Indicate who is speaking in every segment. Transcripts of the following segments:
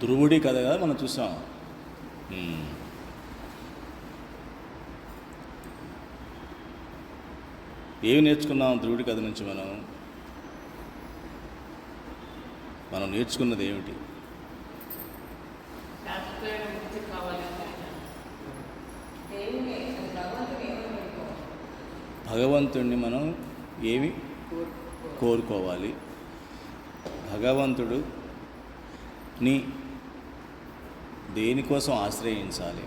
Speaker 1: ధ్రువుడి కథ కదా మనం చూసాం. ఏమి నేర్చుకున్నాం ధ్రువుడి కథ నుంచి? మనం నేర్చుకున్నది ఏమిటి? భగవంతుడిని మనం ఏమి కోరుకోవాలి? భగవంతుడుని దేనికోసం ఆశ్రయించాలి?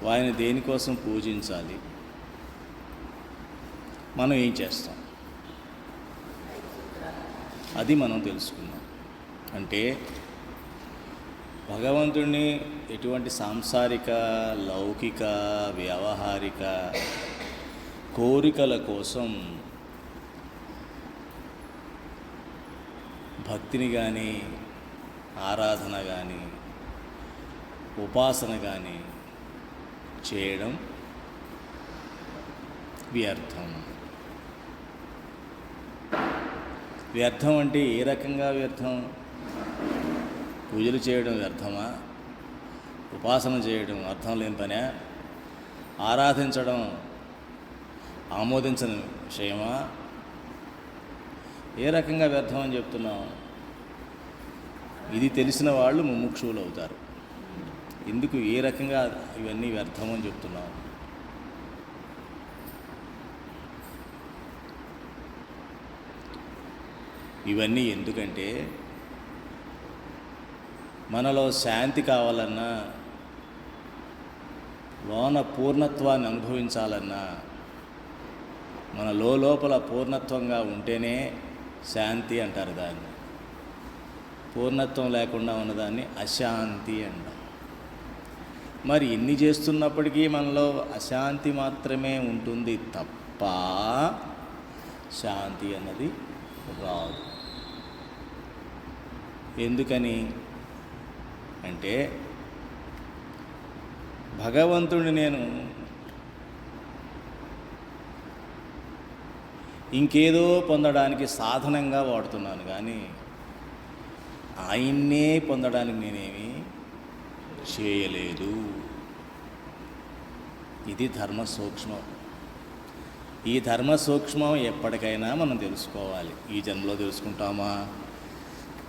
Speaker 1: వారిని దేనికోసం పూజించాలి? మనం ఏం చేస్తాం? అది మనం తెలుసుకుందాం. అంటే భగవంతుడిని ఎటువంటి సాంసారిక, లౌకిక, వ్యావహారిక కోరికల కోసం భక్తిని కానీ, ఆరాధన కానీ, ఉపాసన కానీ చేయడం వ్యర్థం. వ్యర్థం అంటే ఏ రకంగా వ్యర్థం? పూజలు చేయడం వ్యర్థమా? ఉపాసన చేయడం అర్థం లేని పనే? ఆరాధించడం ఆమోదించని విషయమా? ఏ రకంగా వ్యర్థం అని చెప్తున్నాం? ఇది తెలిసిన వాళ్ళు ముముక్షువులు అవుతారు. ఎందుకు, ఏ రకంగా ఇవన్నీ వ్యర్థం అని చెప్తున్నాం? ఇవన్నీ ఎందుకంటే మనలో శాంతి కావాలన్నా, లోన పూర్ణత్వాన్ని అనుభవించాలన్నా, మన లోపల పూర్ణత్వంగా ఉంటేనే శాంతి అంటారు దాన్ని. పూర్ణత్వం లేకుండా ఉన్నదాన్ని అశాంతి అంటారు. మరి ఎన్ని చేస్తున్నప్పటికీ మనలో అశాంతి మాత్రమే ఉంటుంది తప్ప శాంతి అన్నది రాదు. ఎందుకని అంటే భగవంతుడిని నేను ఇంకేదో పొందడానికి సాధనంగా వాడుతున్నాను, కానీ ఆయన్నే పొందడానికి నేనేమి చేయలేదు. ఇది ధర్మ సూక్ష్మం. ఈ ధర్మ సూక్ష్మం ఎప్పటికైనా మనం తెలుసుకోవాలి. ఈ జన్మలో తెలుసుకుంటామా?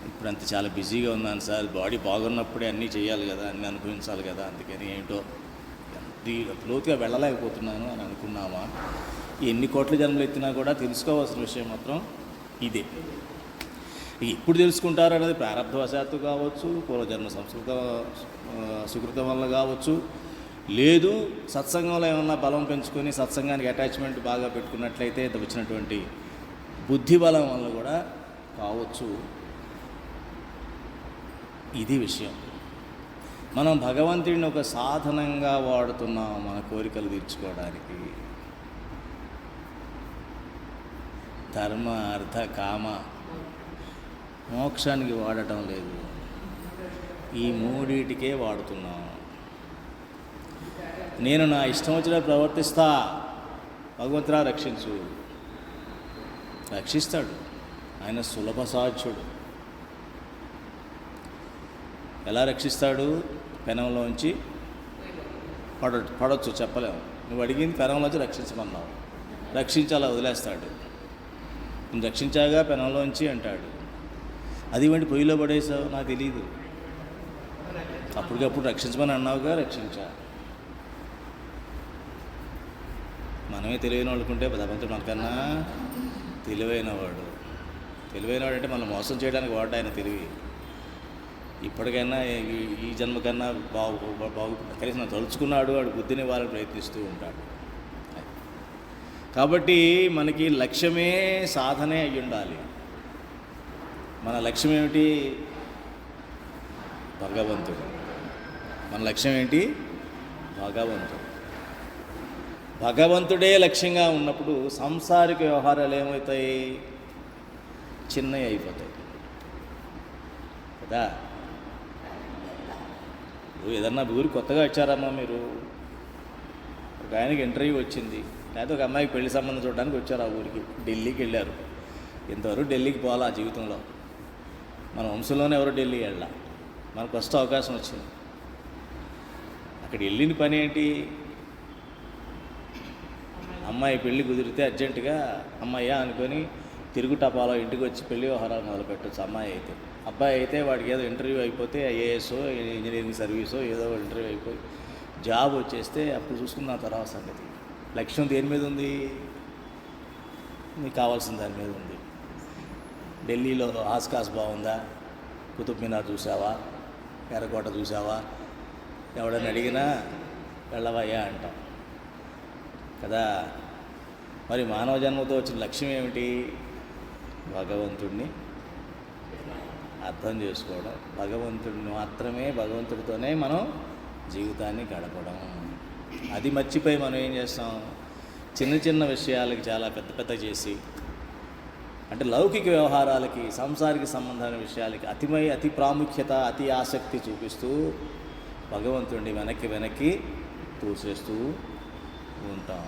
Speaker 1: ఇప్పుడంతా చాలా బిజీగా ఉన్నాను సార్, బాడీ బాగున్నప్పుడే అన్నీ చేయాలి కదా, అన్నీ అనుభవించాలి కదా, అందుకని ఏంటో లోతుగా వెళ్ళలేకపోతున్నాను అని అనుకున్నామా? ఎన్ని కోట్ల జన్మలు ఎత్తినా కూడా తెలుసుకోవాల్సిన విషయం మాత్రం ఇదే. ఎప్పుడు తెలుసుకుంటారు అనేది ప్రారంభవశాత్తు కావచ్చు, పూర్వజన్మ సుకృతం వల్ల కావచ్చు, లేదు సత్సంగంలో ఏమన్నా బలం పెంచుకొని సత్సంగానికి అటాచ్మెంట్ బాగా పెట్టుకున్నట్లయితే వచ్చినటువంటి బుద్ధి బలం వల్ల కూడా కావచ్చు. ఇది విషయం. మనం భగవంతుడిని ఒక సాధనంగా వాడుతున్నాం మన కోరికలు తీర్చుకోవడానికి. ధర్మ, అర్థ, కామ, మోక్షానికి వాడటం లేదు. ఈ మూడిటికే వాడుతున్నాం. నేను నా ఇష్టం వచ్చినట్టు ప్రవర్తిస్తా, భగవంతుడా రక్షించు. రక్షిస్తాడు. ఆయన సులభ సాధ్యుడు. ఎలా రక్షిస్తాడు? పెనంలోంచి పడవచ్చు, చెప్పలేము. నువ్వు అడిగింది పెనంలోంచి రక్షించమన్నావు, రక్షించాలా వదిలేస్తాడు. నువ్వు రక్షించాగా పెనంలోంచి అంటాడు. అది వంటి పొయ్యిలో పడేసావు, నాకు తెలీదు, అప్పటికప్పుడు రక్షించమని అన్నావుగా, రక్షించా. మనమే తెలివైన వాళ్ళకుంటే భగవంతుడు మనకన్నా తెలివైనవాడు. తెలివైనవాడు అంటే మనం మోసం చేయడానికి వాడు ఆయన తెలివి. ఇప్పటికైనా ఈ జన్మకన్నా బాగు కనీసం తలుచుకున్నాడు, వాడు బుద్ధిని వాళ్ళని ప్రయత్నిస్తూ ఉంటాడు. కాబట్టి మనకి లక్ష్యమే సాధనే అయి ఉండాలి. మన లక్ష్యం ఏమిటి? భగవంతుడు. మన లక్ష్యం ఏంటి? భగవంతుడు. భగవంతుడే లక్ష్యంగా ఉన్నప్పుడు సంసారిక వ్యవహారాలు ఏమవుతాయి? చిన్నవి అయిపోతాయి కదా. ఏదన్నా ఊరు కొత్తగా వచ్చారమ్మా మీరు, ఒక ఆయనకి ఇంటర్వ్యూ వచ్చింది, లేకపోతే ఒక అమ్మాయికి పెళ్లి సంబంధం చూడడానికి వచ్చారు ఆ ఊరికి. ఢిల్లీకి వెళ్ళారు. ఇంతవరకు ఢిల్లీకి పోవాలా జీవితంలో. మన వంశంలోనే ఎవరు ఢిల్లీ వెళ్ళా, మనకు ఫస్ట్ అవకాశం వచ్చింది. అక్కడ వెళ్ళిన పని ఏంటి? అమ్మాయి పెళ్ళి కుదిరితే అర్జెంటుగా అమ్మాయ్యా అనుకొని తిరుగుటపాలో ఇంటికి వచ్చి పెళ్లి వ్యవహారాలు మొదలుపెట్టచ్చు అమ్మాయి అయితే. అబ్బాయి అయితే వాడికి ఏదో ఇంటర్వ్యూ అయిపోతే ఐఏఎస్ ఇంజనీరింగ్ సర్వీసో ఏదో ఇంటర్వ్యూ అయిపోయి జాబ్ వచ్చేస్తే అప్పుడు చూసుకున్న తర్వాత సంగతి. లక్ష్యం దేని మీద ఉంది? నీకు కావాల్సిన దాని మీద ఉంది. ఢిల్లీలో ఆస్కాస్ బాగుందా, కుతుబ్ మినార్ చూసావా, ఎర్రకోట చూసావా, ఎవడని అడిగినా వెళ్ళవయ్యా అంటాం కదా. మరి మానవ జన్మతో వచ్చిన లక్ష్యం ఏమిటి? భగవంతుడిని అర్థం చేసుకోవడం, భగవంతుడిని మాత్రమే, భగవంతుడితోనే మనం జీవితాన్ని గడపడం. అది మర్చిపోయి మనం ఏం చేస్తాం? చిన్న చిన్న విషయాలకి చాలా పెద్ద పెద్ద చేసి, అంటే లౌకిక వ్యవహారాలకి, సంసారిక సంబంధమైన విషయాలకి అతి ప్రాముఖ్యత, అతి ఆసక్తి చూపిస్తూ భగవంతుడిని వెనక్కి తోసేస్తూ ఉంటాం.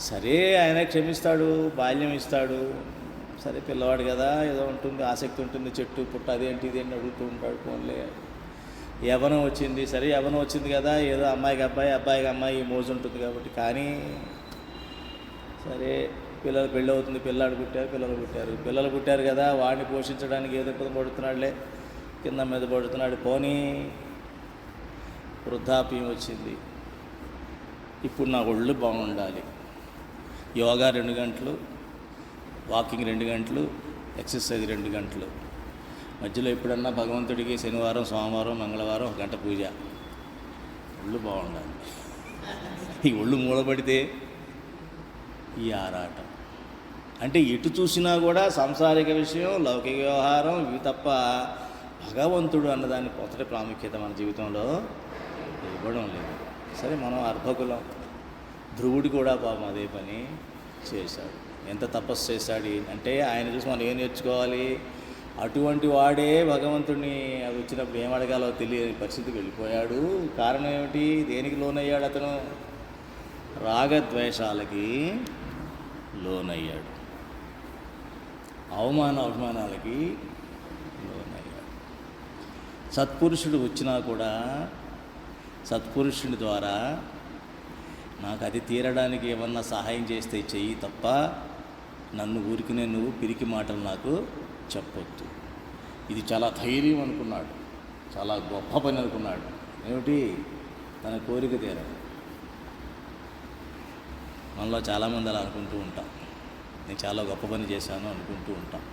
Speaker 1: సరే ఆయన క్షమిస్తాడు, బాల్యం ఇస్తాడు, సరే పిల్లవాడు కదా ఏదో ఉంటుంది, ఆసక్తి ఉంటుంది, చెట్టు పుట్ట అదేంటి ఇదేంటి అడుగుతూ ఉంటాడు. ఫోన్లే యవ్వనం వచ్చింది, సరే యవ్వనం వచ్చింది కదా ఏదో అమ్మాయికి అబ్బాయి, అబ్బాయికి అమ్మాయి మోజు ఉంటుంది కాబట్టి. కానీ సరే పిల్లలు పెళ్ళి అవుతుంది, పిల్లలు పుట్టారు కదా వాడిని పోషించడానికి ఏదో కింద పడుతున్నాడులే, కింద మీద పడుతున్నాడు. పోనీ వృద్ధాప్యం వచ్చింది, ఇప్పుడు నా ఒళ్ళు బాగుండాలి, యోగా 2 గంటలు, వాకింగ్ 2 గంటలు, ఎక్సర్సైజ్ 2 గంటలు, మధ్యలో ఎప్పుడన్నా భగవంతుడికి శనివారం, సోమవారం, మంగళవారం 1 గంట పూజ. ఒళ్ళు బాగుండాలి. ఈ ఒళ్ళు మూలబడితే ఈ ఆరాటం. అంటే ఎటు చూసినా కూడా సంసారిక విషయం, లౌకిక వ్యవహారం ఇవి తప్ప భగవంతుడు అన్నదాన్ని మొదటి ప్రాముఖ్యత మన జీవితంలో ఇవ్వడం లేదు. సరే మనం అర్భకులం, ధ్రువుడు కూడా పాపం అదే పని చేశాడు. ఎంత తపస్సు చేశాడు అంటే ఆయన చూసి మనం ఏం నేర్చుకోవాలి? అటువంటి వాడే భగవంతుడిని అది వచ్చినప్పుడు ఏం అడగాలో తెలియని పరిస్థితికి వెళ్ళిపోయాడు. కారణం ఏమిటి? దేనికి లోనయ్యాడు అతను? రాగద్వేషాలకి లోనయ్యాడు, అవమానాలకి లోనయ్యాడు. సత్పురుషుడు వచ్చినా కూడా సత్పురుషుడి ద్వారా నాకు అది తీరడానికి ఏమన్నా సహాయం చేస్తే చెయ్యి తప్ప నన్ను ఊరికినే నువ్వు పిరికి మాటలు నాకు చెప్పొద్దు. ఇది చాలా ధైర్యం అనుకున్నాడు, చాలా గొప్ప పని అనుకున్నాడు. ఏమిటి? తన కోరిక తీరదు. మనలో చాలామంది అలా అనుకుంటూ ఉంటాం, నేను చాలా గొప్ప పని చేశాను అనుకుంటూ ఉంటాం.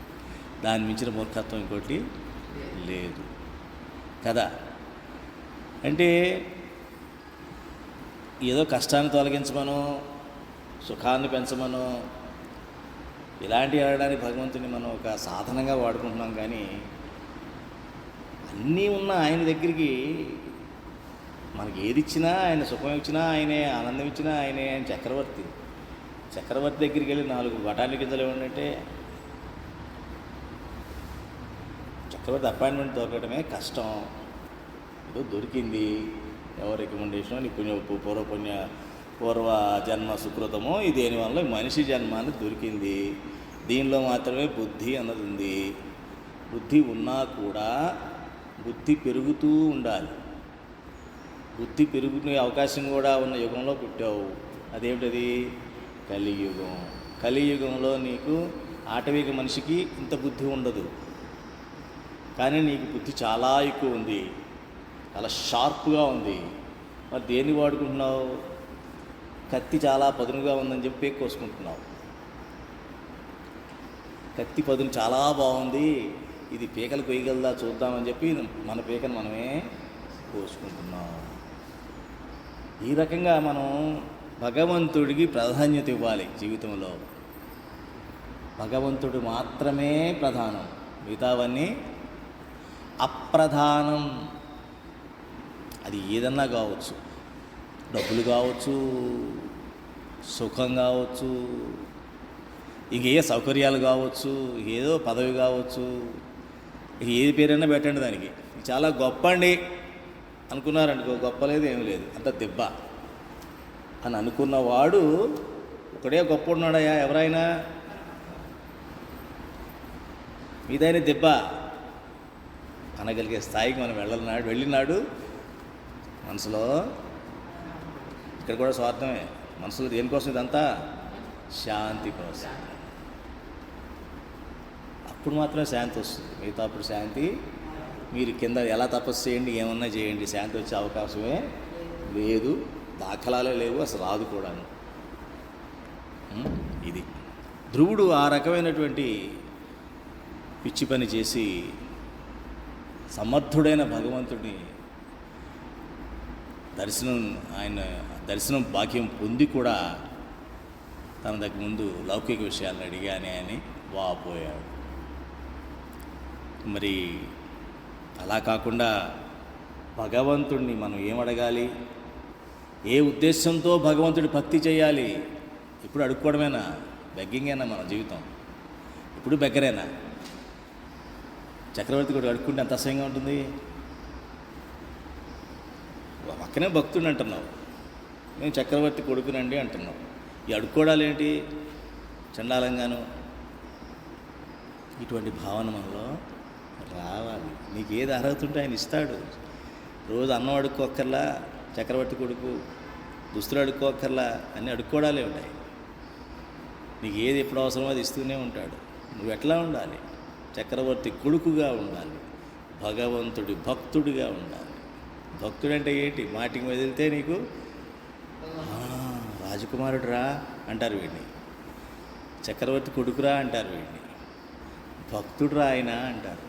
Speaker 1: దాని మించిన మూర్ఖత్వం ఇంకోటి లేదు కదా. అంటే ఏదో కష్టాన్ని తొలగించమనో, సుఖాన్ని పెంచమనో ఇలాంటివి ఆడడానికి భగవంతుని మనం ఒక సాధనంగా వాడుకుంటున్నాం. కానీ అన్నీ ఉన్న ఆయన దగ్గరికి మనకి ఏది ఇచ్చినా, ఆయన సుఖం ఇచ్చినా ఆయనే, ఆనందం ఇచ్చినా ఆయనే. ఆయన చక్రవర్తి దగ్గరికి వెళ్ళి 4 బఠానీ గింజలు ఇవ్వండి, చక్రవర్తి అపాయింట్మెంట్ దొరకడమే కష్టం. ఏదో దొరికింది, ఎవరు రికమెండేషన్, నీ పూర్వ జన్మ సుకృతమో ఈ దేనివల్ల మనిషి జన్మాన్ని దొరికింది. దీనిలో మాత్రమే బుద్ధి అన్నది ఉంది. బుద్ధి ఉన్నా కూడా బుద్ధి పెరుగుతూ ఉండాలి. బుద్ధి పెరుగునే అవకాశం కూడా ఉన్న యుగంలో పుట్టావు. అదేమిటది? కలియుగం. కలియుగంలో నీకు ఆటవిక మనిషికి ఇంత బుద్ధి ఉండదు, కానీ నీకు బుద్ధి చాలా ఎక్కువ ఉంది, చాలా షార్ప్గా ఉంది. మరి దేన్ని వాడుకుంటున్నావు? కత్తి చాలా పదునుగా ఉందని చెప్పి పేక కోసుకుంటున్నావు. కత్తి పదును చాలా బాగుంది, ఇది పీకలు కొయ్యగలదా చూద్దామని చెప్పి మన పీకను మనమే కోసుకుంటున్నాం. ఈ రకంగా మనం భగవంతుడికి ప్రాధాన్యత ఇవ్వాలి జీవితంలో. భగవంతుడు మాత్రమే ప్రధానం, మిగతావన్నీ అప్రధానం. అది ఏదన్నా కావచ్చు, డబ్బులు కావచ్చు, సుఖం కావచ్చు, ఇంకే సౌకర్యాలు కావచ్చు, ఏదో పదవి కావచ్చు, ఏది పేరైనా పెట్టండి దానికి. చాలా గొప్ప అండి అనుకున్నారనుకో, గొప్ప లేదు ఏమి లేదు, అంత దెబ్బ అని అనుకున్నవాడు ఒకడే గొప్ప ఉన్నాడయ్యా. ఎవరైనా మీదైన దెబ్బ అనగలిగే స్థాయికి మనం వెళ్ళినాడు మనసులో. ఇక్కడ కూడా స్వార్థమే. మనసులో దేనికోసం ఇదంతా? శాంతి కోసం. అప్పుడు మాత్రమే శాంతి వస్తుంది. మిగతా అప్పుడు శాంతి మీరు కింద ఎలా తపస్సు చేయండి, ఏమన్నా చేయండి, శాంతి వచ్చే అవకాశమే లేదు. దాఖలాలే లేవు, అసలు రాదు కూడాను. ఇది ధ్రువుడు ఆ రకమైనటువంటి పిచ్చి పని చేసి సమర్థుడైన భగవంతుడిని దర్శనం భాగ్యం పొంది కూడా తన దగ్గర ముందు లౌకిక విషయాలను అడిగానే అని వాపోయాడు. మరి అలా కాకుండా భగవంతుడిని మనం ఏమడగాలి, ఏ ఉద్దేశంతో భగవంతుడి భక్తి చేయాలి? ఇప్పుడు అడుక్కోవడమేనా? బెగ్గింగేనా మన జీవితం? ఇప్పుడు బెగ్గరేనా? చక్రవర్తి కూడా అడుక్కుంటే ఎంత అసహ్యంగా ఉంటుంది. పక్కనే భక్తుడిని అంటున్నావు, నేను చక్రవర్తి కొడుకునండి అంటున్నావు. ఈ అడుక్కోవడాలు ఏంటి? చండాలంగాను. ఇటువంటి భావన మనలో రావాలి. నీకు ఏది అర్హత ఉంటే ఆయన ఇస్తాడు. రోజు అన్నం అడుక్కోక్కర్లా, చక్రవర్తి కొడుకు దుస్తులు అడుక్కోక్కర్లా, అన్నీ అడుక్కోవడాలే ఉంటాయి. నీకు ఏది ఎప్పుడు అవసరమో అది ఇస్తూనే ఉంటాడు. నువ్వు ఎట్లా ఉండాలి? చక్రవర్తి కొడుకుగా ఉండాలి, భగవంతుడి భక్తుడిగా ఉండాలి. భక్తుడంటే ఏంటి? మాటికి వదిలితే నీకు రాజకుమారుడు రా అంటారు వీడిని, చక్రవర్తి కొడుకురా అంటారు వీడిని, భక్తుడు రా ఆయన అంటారు.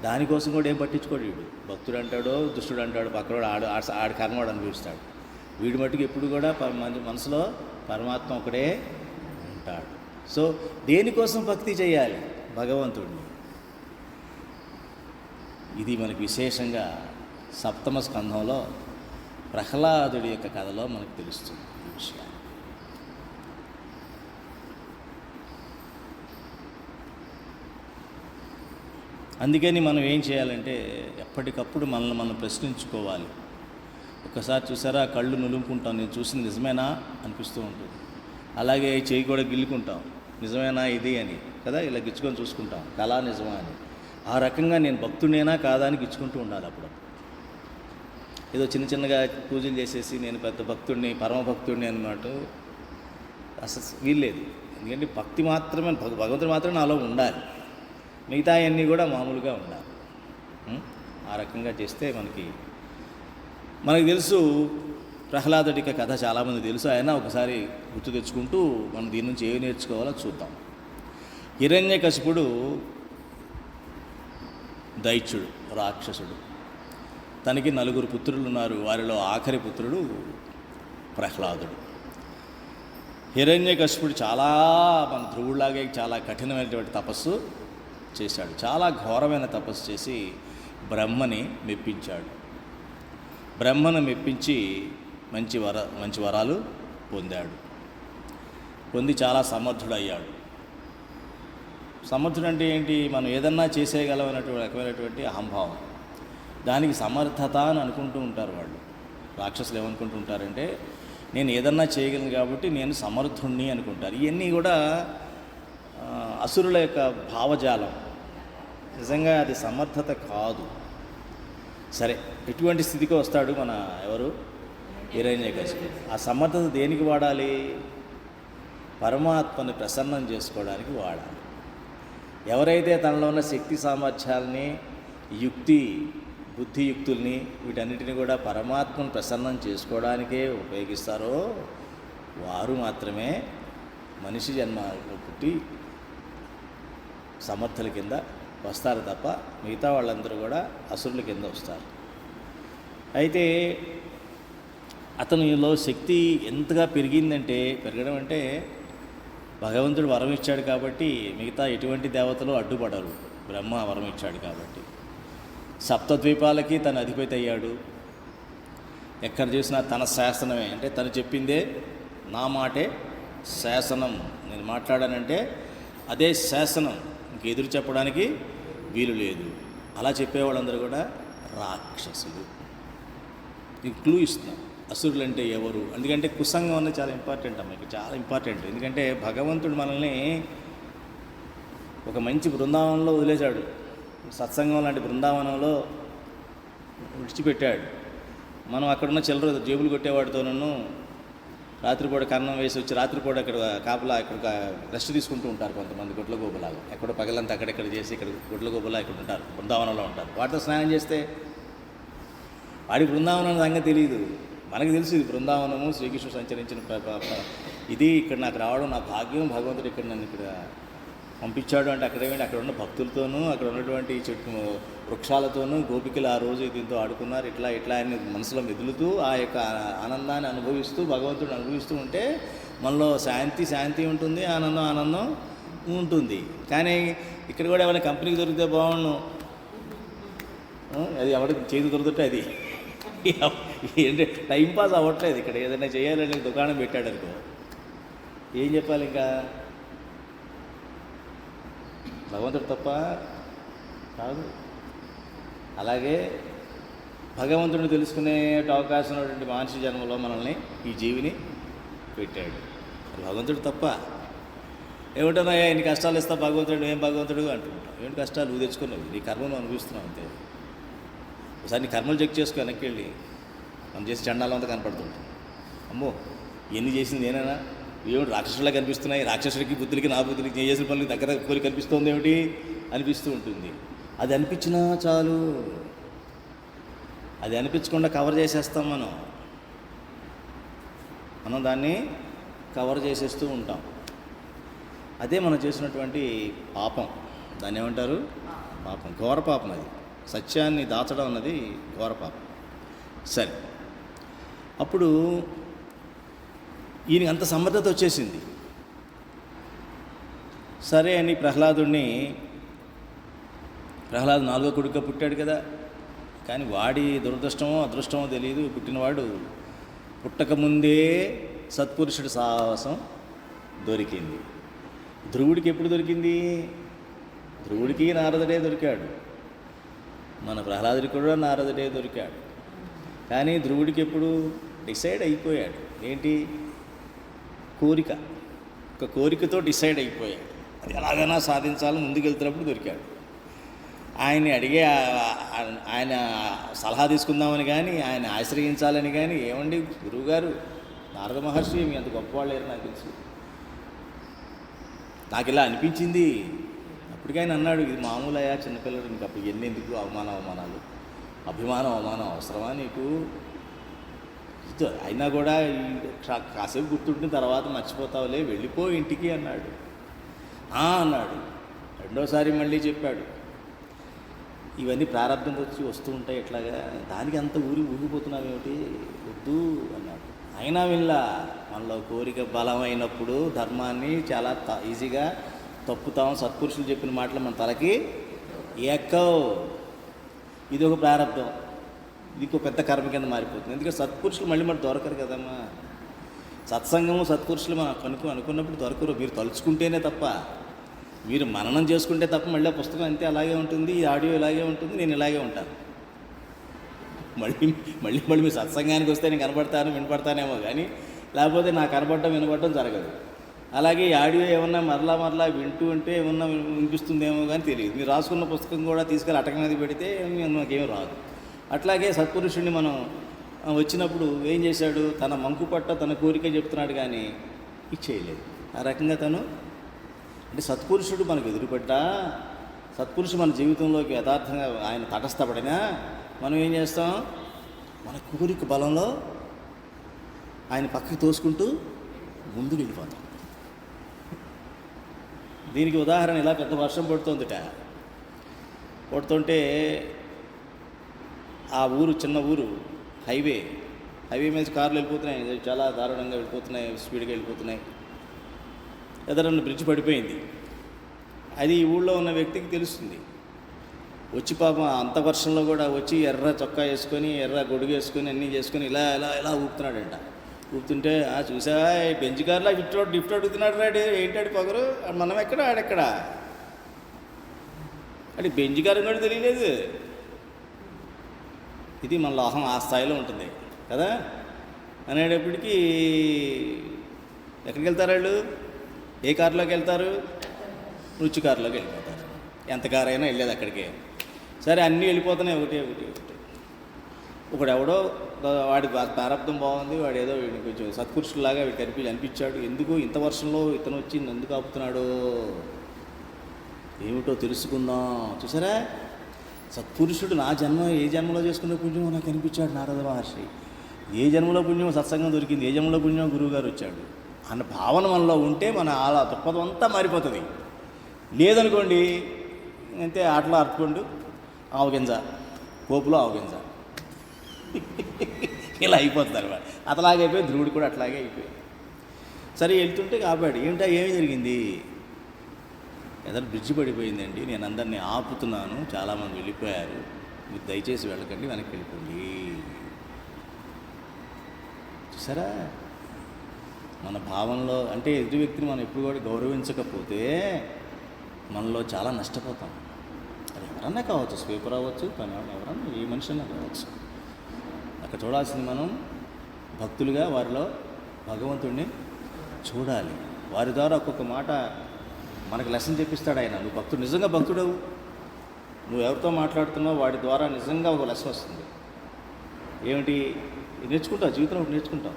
Speaker 1: దానికోసం కూడా ఏం పట్టించుకోడు వీడు. భక్తుడు అంటాడో దుష్టుడు అంటాడు, పక్కనోడు ఆడు కర్మవాడు అనిపిస్తాడు. వీడి మట్టుకు ఎప్పుడు కూడా మనసులో పరమాత్మ ఒకడే ఉంటాడు. సో దేనికోసం భక్తి చేయాలి? భగవంతుడిని. ఇది మనకు విశేషంగా సప్తమ స్కంధంలో ప్రహ్లాదుడి యొక్క కథలో మనకు తెలుస్తుంది ఈ విషయాలు. అందుకని మనం ఏం చేయాలంటే ఎప్పటికప్పుడు మనల్ని మనం ప్రశ్నించుకోవాలి. ఒకసారి చూసారా, కళ్ళు నులుముకుంటాం, నేను చూసింది నిజమేనా అనిపిస్తూ ఉంటుంది. అలాగే చేయి కూడా గిల్లుకుంటాం, నిజమేనా ఇది అని కదా, ఇలా గిచ్చుకొని చూసుకుంటాం, కళ నిజమా అని. ఆ రకంగా నేను భక్తుడేనా కాదా అని గిచ్చుకుంటూ ఉండాలి. అప్పుడు ఏదో చిన్నగా పూజలు చేసేసి నేను పెద్ద భక్తుడిని, పరమభక్తుడిని అన్నమాట అసలు వీల్లేదు. ఎందుకంటే భక్తి మాత్రమే, భగవంతుడు మాత్రమే నాలో ఉండాలి, మిగతా అన్నీ కూడా మామూలుగా ఉండాలి. ఆ రకంగా చేస్తే మనకు తెలుసు. ప్రహ్లాదుడికి కథ చాలామంది తెలుసు, అయినా ఒకసారి గుర్తు తెచ్చుకుంటూ మనం దీని నుంచి ఏమి నేర్చుకోవాలో చూద్దాం. హిరణ్యకశిపుడు దైత్యుడు, రాక్షసుడు. తనకి 4 పుత్రులు ఉన్నారు. వారిలో ఆఖరి పుత్రుడు ప్రహ్లాదుడు. హిరణ్యకశిపుడు మన ధ్రువుడిలాగే చాలా కఠినమైనటువంటి తపస్సు చేశాడు. చాలా ఘోరమైన తపస్సు చేసి బ్రహ్మని మెప్పించాడు. బ్రహ్మను మెప్పించి మంచి వరాలు పొంది చాలా సమర్థుడయ్యాడు. సమర్థుడు అంటే ఏంటి? మనం ఏదన్నా చేసేయగలమైనటువంటి రకమైనటువంటి అహంభావం, దానికి సమర్థత అని అనుకుంటూ ఉంటారు వాళ్ళు. రాక్షసులు ఏమనుకుంటూ ఉంటారంటే, నేను ఏదన్నా చేయగలను కాబట్టి నేను సమర్థుణ్ణి అనుకుంటారు. ఇవన్నీ కూడా అసురుల యొక్క భావజాలం. నిజంగా అది సమర్థత కాదు. సరే, ఎటువంటి స్థితికి వస్తాడు మన హిరణ్యకశిపుడు. ఆ సమర్థత దేనికి వాడాలి? పరమాత్మని ప్రసన్నం చేసుకోవడానికి వాడాలి. ఎవరైతే తనలో ఉన్న శక్తి సామర్థ్యాలని, బుద్ధియుక్తుల్ని, వీటన్నిటిని కూడా పరమాత్మను ప్రసన్నం చేసుకోవడానికే ఉపయోగిస్తారో వారు మాత్రమే మనిషి జన్మలో పుట్టి సమర్థుల కింద వస్తారు తప్ప మిగతా వాళ్ళందరూ కూడా అసురుల కింద వస్తారు. అయితే అతనిలో శక్తి ఎంతగా పెరగడం అంటే భగవంతుడు వరం ఇచ్చాడు కాబట్టి మిగతా ఎటువంటి దేవతలు అడ్డుపడరు. బ్రహ్మ వరం ఇచ్చాడు కాబట్టి సప్తద్వీపాలకి తను అధిపతి అయ్యాడు. ఎక్కడ చూసినా తన శాసనమే, అంటే తను చెప్పిందే, నా మాటే శాసనం, నేను మాట్లాడానంటే అదే శాసనం, ఇంకెదురు చెప్పడానికి వీలు లేదు. అలా చెప్పేవాళ్ళందరూ కూడా రాక్షసులు. నీకు క్లూ ఇస్తున్నాం, అసురులు అంటే ఎవరు. ఎందుకంటే కుసంగం అనేది చాలా ఇంపార్టెంట్ అమ్మ, చాలా ఇంపార్టెంట్. ఎందుకంటే భగవంతుడు మనల్ని ఒక మంచి బృందావనంలో వదిలేశాడు, సత్సంగం లాంటి బృందావనంలో విడిచిపెట్టాడు. మనం అక్కడున్న చిల్లర జేబులు కొట్టేవాడితోనూ రాత్రిపూట కన్నం వేసి వచ్చి రాత్రిపూట అక్కడ కాపలా ఇక్కడ రెస్ట్ తీసుకుంటూ ఉంటారు కొంతమంది గుడ్ల గోపులాగా. ఎక్కడో పగలంతా అక్కడెక్కడ చేసి ఇక్కడ గుడ్ల గోపులా ఇక్కడ ఉంటారు, బృందావనంలో ఉంటారు. వాటితో స్నానం చేస్తే వాడి బృందావనం సంగతి తెలియదు, మనకు తెలుసు ఇది బృందావనము, శ్రీకృష్ణుడు సంచరించిన ఇది. ఇక్కడ నాకు రావడం నా భాగ్యం, భగవంతుడు ఇక్కడ నన్ను ఇక్కడ పంపించాడు అంటే అక్కడేమిటి, అక్కడ ఉన్న భక్తులతోనూ అక్కడ ఉన్నటువంటి చెట్టు వృక్షాలతోనూ గోపికలు ఆ రోజు దీంతో ఆడుకున్నారు. ఇట్లా ఇట్లా అని మనసులో మెదులుతూ ఆ యొక్క ఆనందాన్ని అనుభవిస్తూ భగవంతుడిని అనుభవిస్తూ ఉంటే మనలో శాంతి ఉంటుంది, ఆనందం ఉంటుంది. కానీ ఇక్కడ కూడా ఏమైనా కంపెనీకి దొరికితే బాగుండు, అది ఎవరికి చేతి దొరుకుతుంటే అది ఏంటంటే టైంపాస్ అవ్వట్లేదు. ఇక్కడ ఏదైనా చేయాలని దుకాణం పెట్టాడు అనుకో, ఏం చెప్పాలి ఇంకా, భగవంతుడు తప్ప కాదు. అలాగే భగవంతుడిని తెలుసుకునే అవకాశం ఉన్నటువంటి మనిషి జన్మలో మనల్ని ఈ జీవిని పెట్టాడు. భగవంతుడు తప్ప ఏమిటన్నాయా ఇన్ని కష్టాలు ఇస్తా భగవంతుడు, ఏం భగవంతుడు అంటుంటాం. ఏంటి కష్టాలు నువ్వు తెచ్చుకున్నావు, నీ కర్మను అనుభవిస్తున్నావు అంతే. ఒకసారి నీ కర్మలు చెక్ చేసుకో, వెనక్కి వెళ్ళి మనం చేసి చండాలం అంతా కనపడుతుంటాం. అమ్మో ఎన్ని చేసింది నేనైనా, ఏమిటి రాక్షసులా కనిపిస్తున్నాయి, రాక్షసుడికి బుద్ధులకి నా బుద్ధులకి నేను చేసిన పనులకి దగ్గర కోరి కనిపిస్తుంది ఏమిటి అనిపిస్తూ ఉంటుంది. అది అనిపించినా చాలు, అది అనిపించకుండా కవర్ చేసేస్తాం మనం దాన్ని కవర్ చేసేస్తూ ఉంటాం. అదే మనం చేసినటువంటి పాపం, దాన్ని ఏమంటారు, పాపం, ఘోర పాపం. అది సత్యాన్ని దాచడం అన్నది ఘోర పాపం. సరే, అప్పుడు ఈయనకి అంత సమర్థత వచ్చేసింది. సరే అని ప్రహ్లాదు 4వ కొడుకుగా పుట్టాడు కదా. కానీ వాడి దురదృష్టమో అదృష్టమో తెలియదు, పుట్టినవాడు పుట్టకముందే సత్పురుషుడి సాహసం దొరికింది. ధ్రువుడికి ఎప్పుడు దొరికింది, ధ్రువుడికి నారదుడే దొరికాడు, మన ప్రహ్లాదుడికి కూడా నారదుడే దొరికాడు. కానీ ధ్రువుడికి ఎప్పుడు డిసైడ్ అయిపోయాడు, ఏంటి, ఒక కోరికతో డిసైడ్ అయిపోయాడు. అది ఎలాగైనా సాధించాలని ముందుకెళ్తున్నప్పుడు దొరికాడు. ఆయన్ని అడిగే ఆయన సలహా తీసుకుందామని కానీ ఆయన ఆశ్రయించాలని కానీ, ఏమండి గురువుగారు నారద మహర్షి మీ అంత గొప్పవాళ్ళు లేరు నాకు తెలుసు, నాకు ఇలా అనిపించింది. అప్పటికి ఆయన అన్నాడు, ఇది మామూలయ్యా చిన్నపిల్లడు, నీకు అప్పుడు ఎన్నెందుకు అవమానాలు, అభిమానం అవమానం అవసరమా నీకు, అయినా కూడా కాసేపు గుర్తుంటున్న తర్వాత మర్చిపోతావులే, వెళ్ళిపో ఇంటికి అన్నాడు. అన్నాడు. రెండోసారి మళ్ళీ చెప్పాడు, ఇవన్నీ ప్రారంభం వస్తూ ఉంటాయి ఎట్లాగా, దానికి అంత ఊగిపోతున్నావు ఏమిటి, వద్దు అన్నాడు. అయినా వినలా. మనలో కోరిక బలమైనప్పుడు ధర్మాన్ని చాలా ఈజీగా తప్పుతాం. సత్పురుషులు చెప్పిన మాటలు మన తలకి ఎక్కవు. ఇది ఒక ప్రారంభం, ఇది ఒక పెద్ద కర్మ కింద మారిపోతుంది. ఎందుకంటే సత్పురుషులు మళ్ళీ మనకు దొరకరు కదమ్మా. సత్సంగము సత్పురుషులు మనం అనుకున్నప్పుడు దొరకరు. మీరు తలుచుకుంటేనే తప్ప, మీరు మననం చేసుకుంటే తప్ప మళ్ళీ పుస్తకం అంతే అలాగే ఉంటుంది, ఈ ఆడియో ఇలాగే ఉంటుంది, నేను ఇలాగే ఉంటాను. మళ్ళీ మీ సత్సంగానికి వస్తే నేను కనపడతాను వినపడతానేమో, కానీ లేకపోతే నాకు కనపడటం వినపడటం జరగదు. అలాగే ఈ ఆడియో ఏమన్నా మరలా వింటూ ఉంటే ఏమన్నా వినిపిస్తుందేమో కానీ తెలియదు. మీరు రాసుకున్న పుస్తకం కూడా తీసుకెళ్ళి అటక మీద పెడితే నాకేం రాదు. అట్లాగే సత్పురుషుడిని మనం వచ్చినప్పుడు ఏం చేశాడు, తన మంకు పట్ట తన కోరిక చెప్తున్నాడు కానీ ఇచ్చేయలేదు. ఆ రకంగా తను అంటే సత్పురుషుడు మనకు ఎదురుపడ్డా, సత్పురుషుడు మన జీవితంలోకి యథార్థంగా ఆయన తటస్థపడినా మనం ఏం చేస్తాం, మన కోరిక బలంలో ఆయన పక్కకి తోసుకుంటూ ముందుకు వెళ్ళిపోతాం. దీనికి ఉదాహరణ, ఇలా పెద్ద వర్షం పడుతుంటే ఆ ఊరు చిన్న ఊరు, హైవే మీద కార్లు వెళ్ళిపోతున్నాయి, చాలా దారుణంగా వెళ్ళిపోతున్నాయి, స్పీడ్గా వెళ్ళిపోతున్నాయి. ఎదురన్న బ్రిడ్జ్ పడిపోయింది. అది ఈ ఊళ్ళో ఉన్న వ్యక్తికి తెలుస్తుంది. వచ్చి పాపం అంత వర్షంలో కూడా వచ్చి ఎర్ర చొక్కా వేసుకొని ఎర్ర గొడుగు వేసుకొని అన్నీ చేసుకొని ఇలా ఊపుతున్నాడంట. ఊపుతుంటే చూసావా బెంచ్ కార్లో లిఫ్ట్ అడుగుతున్నాడు రాడు, ఏంటాడు పొగరు, మనం ఎక్కడ ఆడెక్కడ, అంటే బెంచ్ కారు కూడా తెలియలేదు. ఇది మన లోహం ఆ స్థాయిలో ఉంటుంది కదా. అనేటప్పటికీ ఎక్కడికి వెళ్తారు వాళ్ళు, ఏ కారులోకి వెళ్తారు, రుచికారులోకి వెళ్ళిపోతారు. ఎంత కారైనా వెళ్ళేది అక్కడికే. సరే అన్నీ వెళ్ళిపోతున్నాయి, ఒకటి ఒకడు ఎవడో వాడి ప్రారంభం బాగుంది, వాడు ఏదో వీడిని కొంచెం సత్పురుషులాగా వీడికి అనిపించాడు. ఎందుకు ఇంత వర్షంలో ఇతను వచ్చి ఎందుకు ఆపుతున్నాడో ఏమిటో తెలుసుకుందాం. చూసారా, సత్పురుషుడు నా జన్మ ఏ జన్మలో చేసుకునే పుణ్యం నాకు అనిపించాడు నారద మహర్షి. ఏ జన్మలో పుణ్యం సత్సంగం దొరికింది, ఏ జన్మలో పుణ్యం గురువుగారు వచ్చాడు అన్న భావన మనలో ఉంటే మన అలా దృక్పథం అంతా మారిపోతుంది. లేదనుకోండి అంతే, ఆటలో అర్పుకోండు ఆవగింజ, కోపులో ఆవగింజ ఇలా అయిపోతుంది అనమాట. అతలాగే అయిపోయి ధ్రువుడు కూడా అట్లాగే అయిపోయి. సరే వెళ్తుంటే కాపాడు. ఏమి జరిగింది? ఏదైనా బ్రిడ్జి పడిపోయిందండి, నేను అందరినీ ఆపుతున్నాను, చాలామంది వెళ్ళిపోయారు, మీరు దయచేసి వెళ్ళకండి, వెనక్కి వెళ్ళిపోండి. చూసారా, మన భావనలో అంటే ఎదుటి వ్యక్తిని మనం ఎప్పుడు కూడా గౌరవించకపోతే మనలో చాలా నష్టపోతాం. అది ఎవరన్నా కావచ్చు, స్వీపర్ అవ్వచ్చు, పని ఎవరన్నా ఏ మనిషినా కావచ్చు. అక్కడ చూడాల్సింది మనం భక్తులుగా వారిలో భగవంతుడిని చూడాలి. వారి ద్వారా ఒక్కొక్క మాట మనకు లెసన్ చెప్పిస్తాడు ఆయన. నువ్వు భక్తుడు, నిజంగా భక్తుడవు, నువ్వు ఎవరితో మాట్లాడుతున్నావు వాడి ద్వారా నిజంగా ఒక లెసన్ వస్తుంది. ఏమిటి నేర్చుకుంటావు, జీవితంలో ఒకటి నేర్చుకుంటాం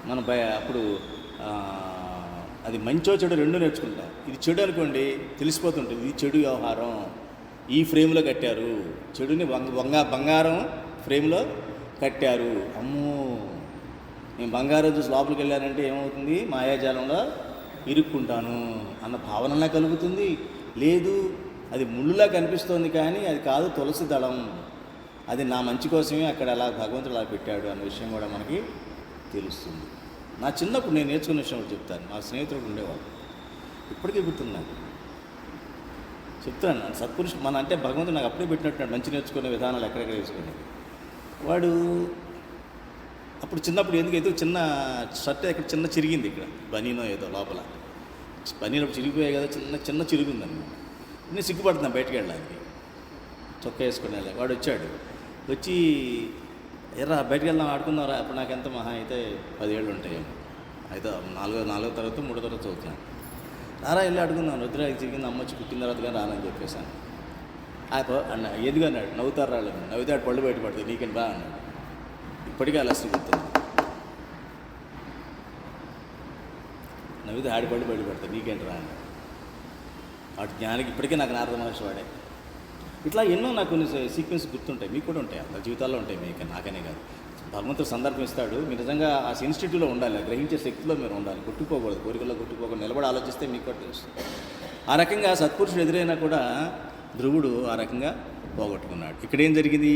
Speaker 1: మనం. అప్పుడు అది మంచో చెడు రెండు నేర్చుకుంటాం. ఇది చెడు అనుకోండి తెలిసిపోతుంటుంది, ఇది చెడు వ్యవహారం, ఈ ఫ్రేమ్లో కట్టారు, చెడుని బంగారం ఫ్రేమ్లో కట్టారు. అమ్మో, నేను బంగారం చూసి లోపలికి వెళ్ళానంటే ఏమవుతుంది, మాయాజాలంలో ఇరుక్కుంటాను అన్న భావనలా కలుగుతుంది. లేదు, అది ముళ్ళులా కనిపిస్తోంది కానీ అది కాదు, తులసి దళం, అది నా మంచి కోసమే అక్కడ అలా భగవంతుడు అలా పెట్టాడు అన్న విషయం కూడా మనకి తెలుస్తుంది. నా చిన్నప్పుడు నేను నేర్చుకున్న విషయం కూడా చెప్తాను. మా స్నేహితుడు ఉండేవాడు, ఇప్పటికీ గుర్తున్నాను, చెప్తాను. సత్పురుషుడు మన అంటే భగవంతుడు నాకు అప్పుడే పెట్టినట్టు మంచి నేర్చుకునే విధానాలు ఎక్కడెక్కడ వేసుకునేది. వాడు అప్పుడు చిన్నప్పుడు ఎందుకైతే చిన్న షర్ట్ ఇక్కడ చిన్న చిరిగింది, ఇక్కడ బనీనో ఏదో లోపల బనీలో చిరిగిపోయాయి కదా, చిన్న చిరుగుందన్నమాట. నేను సిగ్గుపడుతున్నాను బయటకు వెళ్ళడానికి, చొక్కా వేసుకుని వెళ్ళాలి. వాడు వచ్చాడు, వచ్చి ఎర్రా బయటకు వెళ్దాం ఆడుకుందాంరా. అప్పుడు నాకు ఎంత మహా అయితే 10 ఏళ్ళు ఉంటాయేమో, అయితే నాలుగో తరగతి 3వ తరగతి చదువుతున్నాను. రారా వెళ్ళి అడుగున్నాను, వద్దురా ఇది తిరిగింది, అమ్మ వచ్చి పుట్టిన తర్వాత కానీ రానని చెప్పేశాను. అన్న ఎందుకు అన్నాడు, నవ్వుతారు రాళ్ళు, నవ్వుతే ఆడు పళ్ళు బయటపడుతుంది, నీకేం బా అన్నాడు. ఇప్పటికీ అలా గుర్తుంది, నవ్వుతే ఆడి పళ్ళు బయటపడతాయి, నీకేంటి రా అన్నాడు. వాటి జ్ఞానికి ఇప్పటికీ నాకు నారద మహర్షి వాడే. ఇట్లా ఎన్నో నాకు కొన్ని సీక్వెన్స్ గుర్తుంటాయి, మీకు కూడా ఉంటాయి, అందరి జీవితాల్లో ఉంటాయి, మీకు నాకనే కాదు. భగవంతుడు సందర్భం ఇస్తాడు, మీరు నిజంగా ఆ సెన్సిటివ్లో ఉండాలి, గ్రహించే శక్తిలో మీరు ఉండాలి, కొట్టుకోకూడదు, కోరికల్లో కొట్టుకోకూడదు, నిలబడి ఆలోచిస్తే మీకు కూడా తెలుస్తుంది. ఆ రకంగా సత్పురుషుడు ఎదురైనా కూడా ధ్రువుడు ఆ రకంగా పోగొట్టుకున్నాడు. ఇక్కడేం జరిగింది,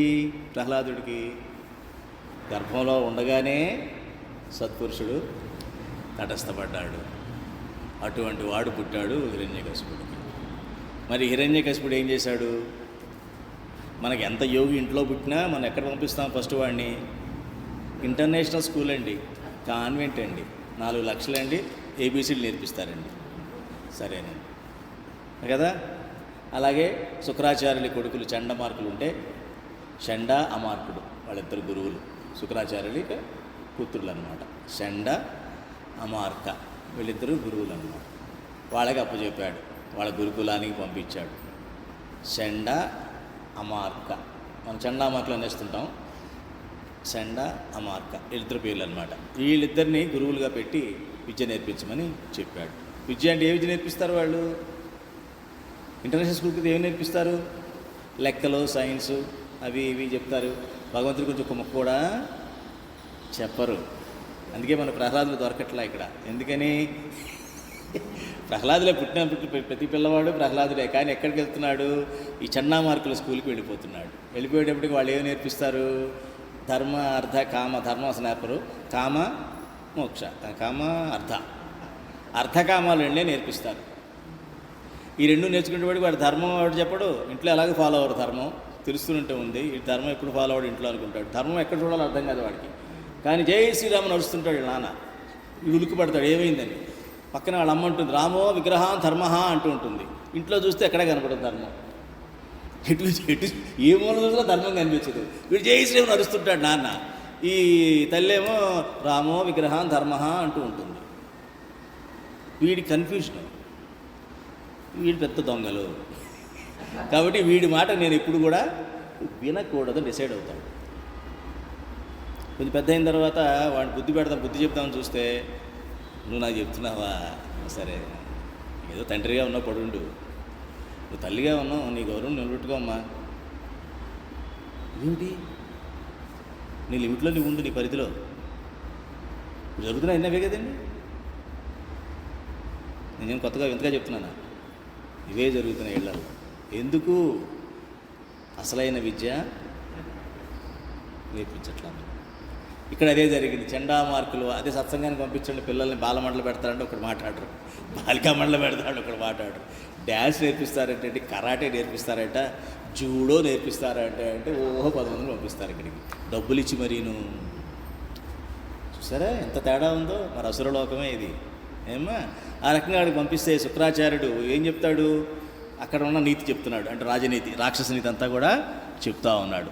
Speaker 1: ప్రహ్లాదుడికి గర్భంలో ఉండగానే సత్పురుషుడు తటస్థపడ్డాడు. అటువంటి వాడు పుట్టాడు హిరణ్యకశిపుడికి. మరి హిరణ్యకశిపుడు ఏం చేశాడు, మనకి ఎంత యోగి ఇంట్లో పుట్టినా మనం ఎక్కడ పంపిస్తాం ఫస్ట్ వాడిని, ఇంటర్నేషనల్ స్కూల్ అండి, కాన్వెంట్ అండి, 4 లక్షలు అండి, ఏబీసీలు నేర్పిస్తారండి, సరేనండి కదా. అలాగే శుక్రాచార్యుల కొడుకులు చండమార్కులు ఉంటే, షండ అమార్కుడు వాళ్ళిద్దరు గురువులు, శుక్రాచార్యులకి పుత్రులు అన్నమాట. షండ అమార్క వీళ్ళిద్దరూ గురువులు అన్నమాట. వాళ్ళకి అప్పచెప్పాడు, వాళ్ళ గురుకులానికి పంపించాడు. షండ అమార్క, మనం చండామార్కులు అనేస్తుంటాం, షండ అమార్క వీళ్ళిద్దరు పేర్లు అనమాట. వీళ్ళిద్దరిని గురువులుగా పెట్టి విద్య నేర్పించమని చెప్పాడు. విద్య అంటే ఏ విద్య నేర్పిస్తారు వాళ్ళు, ఇంటర్నేషనల్ స్కూల్కి ఏమి నేర్పిస్తారు, లెక్కలు, సైన్సు అవి ఇవి చెప్తారు. భగవంతుడి గురించి ఒక మొక్క కూడా చెప్పరు. అందుకే మన ప్రహ్లాదులు దొరకట్లా ఇక్కడ. ఎందుకని, ప్రహ్లాదులే పుట్టిన ప్రతి పిల్లవాడు ప్రహ్లాదులే, కానీ ఎక్కడికి వెళ్తున్నాడు, ఈ చండామార్కుల స్కూల్కి వెళ్ళిపోతున్నాడు. వెళ్ళిపోయేటప్పటికి వాళ్ళు ఏమి నేర్పిస్తారు, ధర్మ అర్థ కామ, ధర్మ అసలు నేర్పరు, కామ మోక్ష, కామ అర్థకామాలు రెండే నేర్పిస్తారు. ఈ రెండు నేర్చుకునేవాడికి వాడు ధర్మం వాడు చెప్పడు, ఇంట్లో ఎలాగో ఫాలో అవ్వడు, ధర్మం తెలుస్తుంటే ఉంది, ఈ ధర్మం ఎప్పుడు ఫాలో అవ్వడు ఇంట్లో అనుకుంటాడు, ధర్మం ఎక్కడ చూడాలో అర్థం కాదు వాడికి. కానీ జై శ్రీరామ నడుస్తుంటాడు నాన్న, ఉలిక్కి పడతాడు ఏమైందని. పక్కన వాళ్ళ అమ్మ ఉంటుంది, రామో విగ్రహం ధర్మ అంటూ ఉంటుంది, ఇంట్లో చూస్తే ఎక్కడే కనపడదు ధర్మం, ఎటు ఏ మూల చూసినా ధర్మం కనిపించదు. వీడు జై శ్రీరామ నడుస్తుంటాడు నాన్న, ఈ తల్లేమో రామో విగ్రహం ధర్మ అంటూ ఉంటుంది. వీడి కన్ఫ్యూషన్. వీడు పెద్ద దొంగలు, కాబట్టి వీడి మాట నేను ఎప్పుడు కూడా వినకూడదు డిసైడ్ అవుతాడు. కొంచెం పెద్ద అయిన తర్వాత వాడిని బుద్ధి చెప్తామని చూస్తే నువ్వు నాకు చెప్తున్నావా, సరే ఏదో తండ్రిగా ఉన్నావు పడుండు, నువ్వు తల్లిగా ఉన్నావు, నీ గౌరవం నిలబెట్టుకో అమ్మా. ఏమిటి నీ లిమిట్లో నువ్వు ఉండు, నీ పరిధిలో జరుగుతున్నాయి అన్నవే కదండి. నేను కొత్తగా వింతగా చెప్తున్నాను, ఇవే జరుగుతున్నాయి ఇళ్ళల్లో. ఎందుకు? అసలైన విద్య నేర్పించట్లా. ఇక్కడ అదే జరిగింది. చెండా మార్కులు అదే సత్సంగానికి పంపించండి, పిల్లల్ని బాలమండలు పెడతారంటే ఒకటి మాట్లాడరు, బాలికా మండలు పెడతాడు ఒకటి మాట్లాడరు, డ్యాన్స్ నేర్పిస్తారంటే, కరాటే నేర్పిస్తారట, జూడో నేర్పిస్తారంటే ఓహో 10 మందిని పంపిస్తారు ఇక్కడికి డబ్బులు ఇచ్చి మరీను. చూసారా ఎంత తేడా ఉందో? మరి అసురలోకమే ఇది. ఏమ్మా ఆ రకంగా వాడికి పంపిస్తే శుక్రాచార్యుడు ఏం చెప్తాడు? అక్కడ ఉన్న నీతి చెప్తున్నాడు, అంటే రాజనీతి, రాక్షస నీతి అంతా కూడా చెప్తా ఉన్నాడు.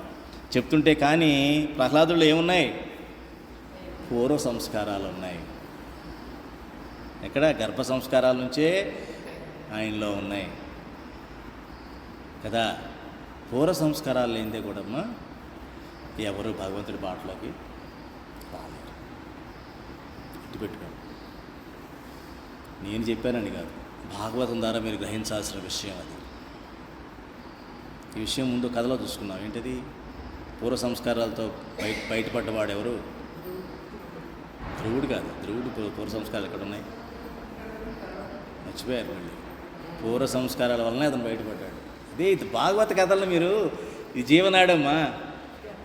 Speaker 1: చెప్తుంటే కానీ ప్రహ్లాదుల్లో ఏమున్నాయి? పూర్వ సంస్కారాలు ఉన్నాయి. ఎక్కడ? గర్భ సంస్కారాల నుంచే ఆయనలో ఉన్నాయి కదా. పూర్వ సంస్కారాలు లేనిదే కూడా ఎవరు భగవంతుడి బాటలోకి రాలేరు. గుర్తుపెట్టుకోండి, నేను చెప్పానని కాదు, భాగవతం ద్వారా మీరు గ్రహించాల్సిన విషయం అది. ఈ విషయం ముందు కథలో చూసుకున్నాం. ఏంటిది? పూర్వ సంస్కారాలతో బయటపడ్డవాడు ఎవరు? ధ్రువుడు కాదు. ధ్రువుడు పూర్వ సంస్కారాలు ఎక్కడ ఉన్నాయి? మర్చిపోయారు మళ్ళీ. పూర్వ సంస్కారాల వల్లనే అతను బయటపడ్డాడు. ఇదే ఇది భాగవత కథలను మీరు ఇది జీవనాడమ్మా.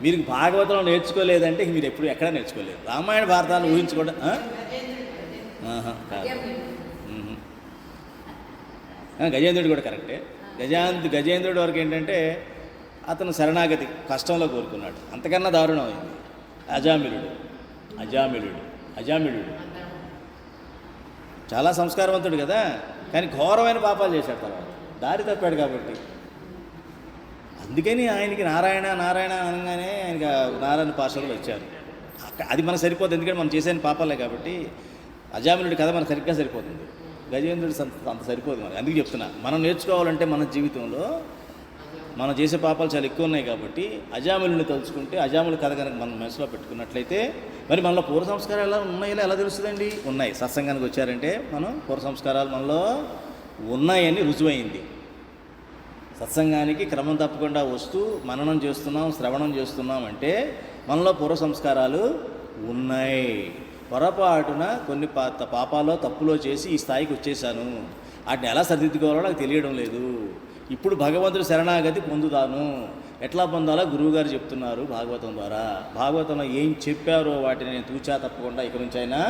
Speaker 1: మీరు భాగవతంలో నేర్చుకోలేదంటే మీరు ఎప్పుడు ఎక్కడా నేర్చుకోలేదు. రామాయణ భారతాలు ఊహించుకోవడం కాదు. గజేంద్రుడు కూడా కరెక్టే. గజేంద్రుడి వరకు ఏంటంటే అతను శరణాగతి కష్టంలో కోరుకున్నాడు. అంతకన్నా దారుణం అయింది అజామిళుడు చాలా సంస్కారవంతుడు కదా, కానీ ఘోరమైన పాపాలు చేశాడు. తర్వాత దారి తప్పాడు కాబట్టి అందుకని ఆయనకి నారాయణ అనగానే ఆయనకి నారాయణ పాశలు వచ్చారు. అది మనకు సరిపోతుంది, ఎందుకంటే మనం చేసే పాపాలే కాబట్టి. అజామిళుడి కథ మనకు సరిగ్గా సరిపోతుంది, గజేంద్రుడి అంత సరిపోదు మనకి. అందుకు చెప్తున్నా, మనం నేర్చుకోవాలంటే మన జీవితంలో మనం చేసే పాపాలు చాలా ఎక్కువ ఉన్నాయి కాబట్టి అజామిళుని తలుచుకుంటే, అజామిళుడి కథ కనుక మనం మనసులో పెట్టుకున్నట్లయితే మరి మనలో పూర్వ సంస్కారాలు ఎలా ఉన్నాయో ఎలా తెలుస్తుందండి? ఉన్నాయి. సత్సంగానికి వచ్చారంటే మనం పూర్వ సంస్కారాలు మనలో ఉన్నాయని రుజువైంది. సత్సంగానికి క్రమం తప్పకుండా వస్తూ మననం చేస్తున్నాం, శ్రవణం చేస్తున్నాం అంటే మనలో పూర్వ సంస్కారాలు ఉన్నాయి. పొరపాటున కొన్ని పాపాలో తప్పులో చేసి ఈ స్థాయికి వచ్చేసాను, వాటిని ఎలా సరిదిద్దుకోవాలో నాకు తెలియడం లేదు. ఇప్పుడు భగవంతుడు శరణాగతి పొందుతాను. ఎట్లా పొందాలో గురువుగారు చెప్తున్నారు భాగవతం ద్వారా. భాగవతంలో ఏం చెప్పారో వాటిని నేను తూచా తప్పకుండా ఇక నుంచి అయినా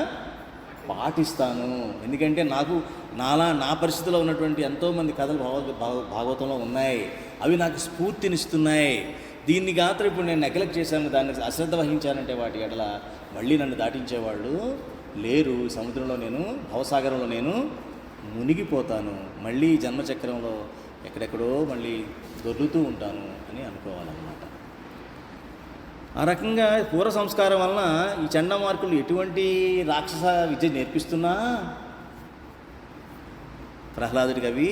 Speaker 1: పాటిస్తాను. ఎందుకంటే నాకు నా పరిస్థితిలో ఉన్నటువంటి ఎంతోమంది కథలు భాగవతంలో ఉన్నాయి. అవి నాకు స్ఫూర్తినిస్తున్నాయి. దీన్ని మాత్రం ఇప్పుడు నేను నెగ్లెక్ట్ చేశాను, దాన్ని అశ్రద్ధ వహించానంటే వాటి ఎడల మళ్ళీ నన్ను దాటించేవాళ్ళు లేరు. సముద్రంలో నేను, భవసాగరంలో నేను మునిగిపోతాను. మళ్ళీ జన్మచక్రంలో ఎక్కడెక్కడో మళ్ళీ దొర్లుతూ ఉంటాను అని అనుకోవాలన్నమాట. ఆ రకంగా పూర్వ సంస్కారం వలన ఈ చండమార్కులు ఎటువంటి రాక్షస విద్య నేర్పిస్తున్నా ప్రహ్లాదుడికి అవి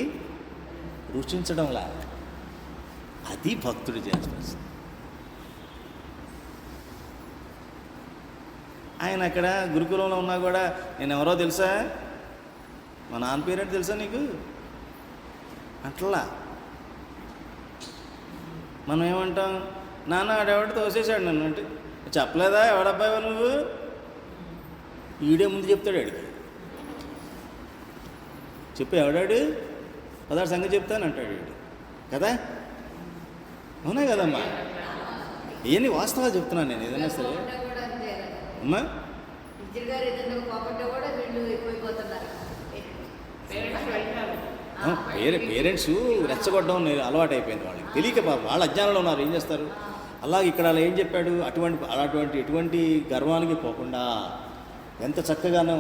Speaker 1: రుచించడంలా. అది భక్తుడు చేస్తారు. ఆయన అక్కడ గురుకులంలో ఉన్నా కూడా నేను ఎవరో తెలుసా, మా నాన్న పేరేంటి తెలుసా నీకు అట్లా. మనం ఏమంటాం? నాన్న ఆడెవడు తోసేసాడు నన్ను అంటే చెప్పలేదా? ఎవడబ్బాయి నువ్వు? ఈడే ముందు చెప్తాడు ఆడికి. చెప్పు ఎవడాడు? పదార్థ సంగతి చెప్తాను అంటాడు వీడు కదా. అవునా కదమ్మా? ఇవన్నీ వాస్తవాలు చెప్తున్నాను నేను. ఏదైనా సరే అమ్మా, పేరెంట్స్ రెచ్చగొట్టడం అలవాటు అయిపోయింది వాళ్ళకి, తెలియక వాళ్ళ అజ్ఞానంలో ఉన్నారు. ఏం చేస్తారు? అలాగే ఇక్కడ అలా ఏం చెప్పాడు? ఎటువంటి గర్వానికి పోకుండా ఎంత చక్కగానో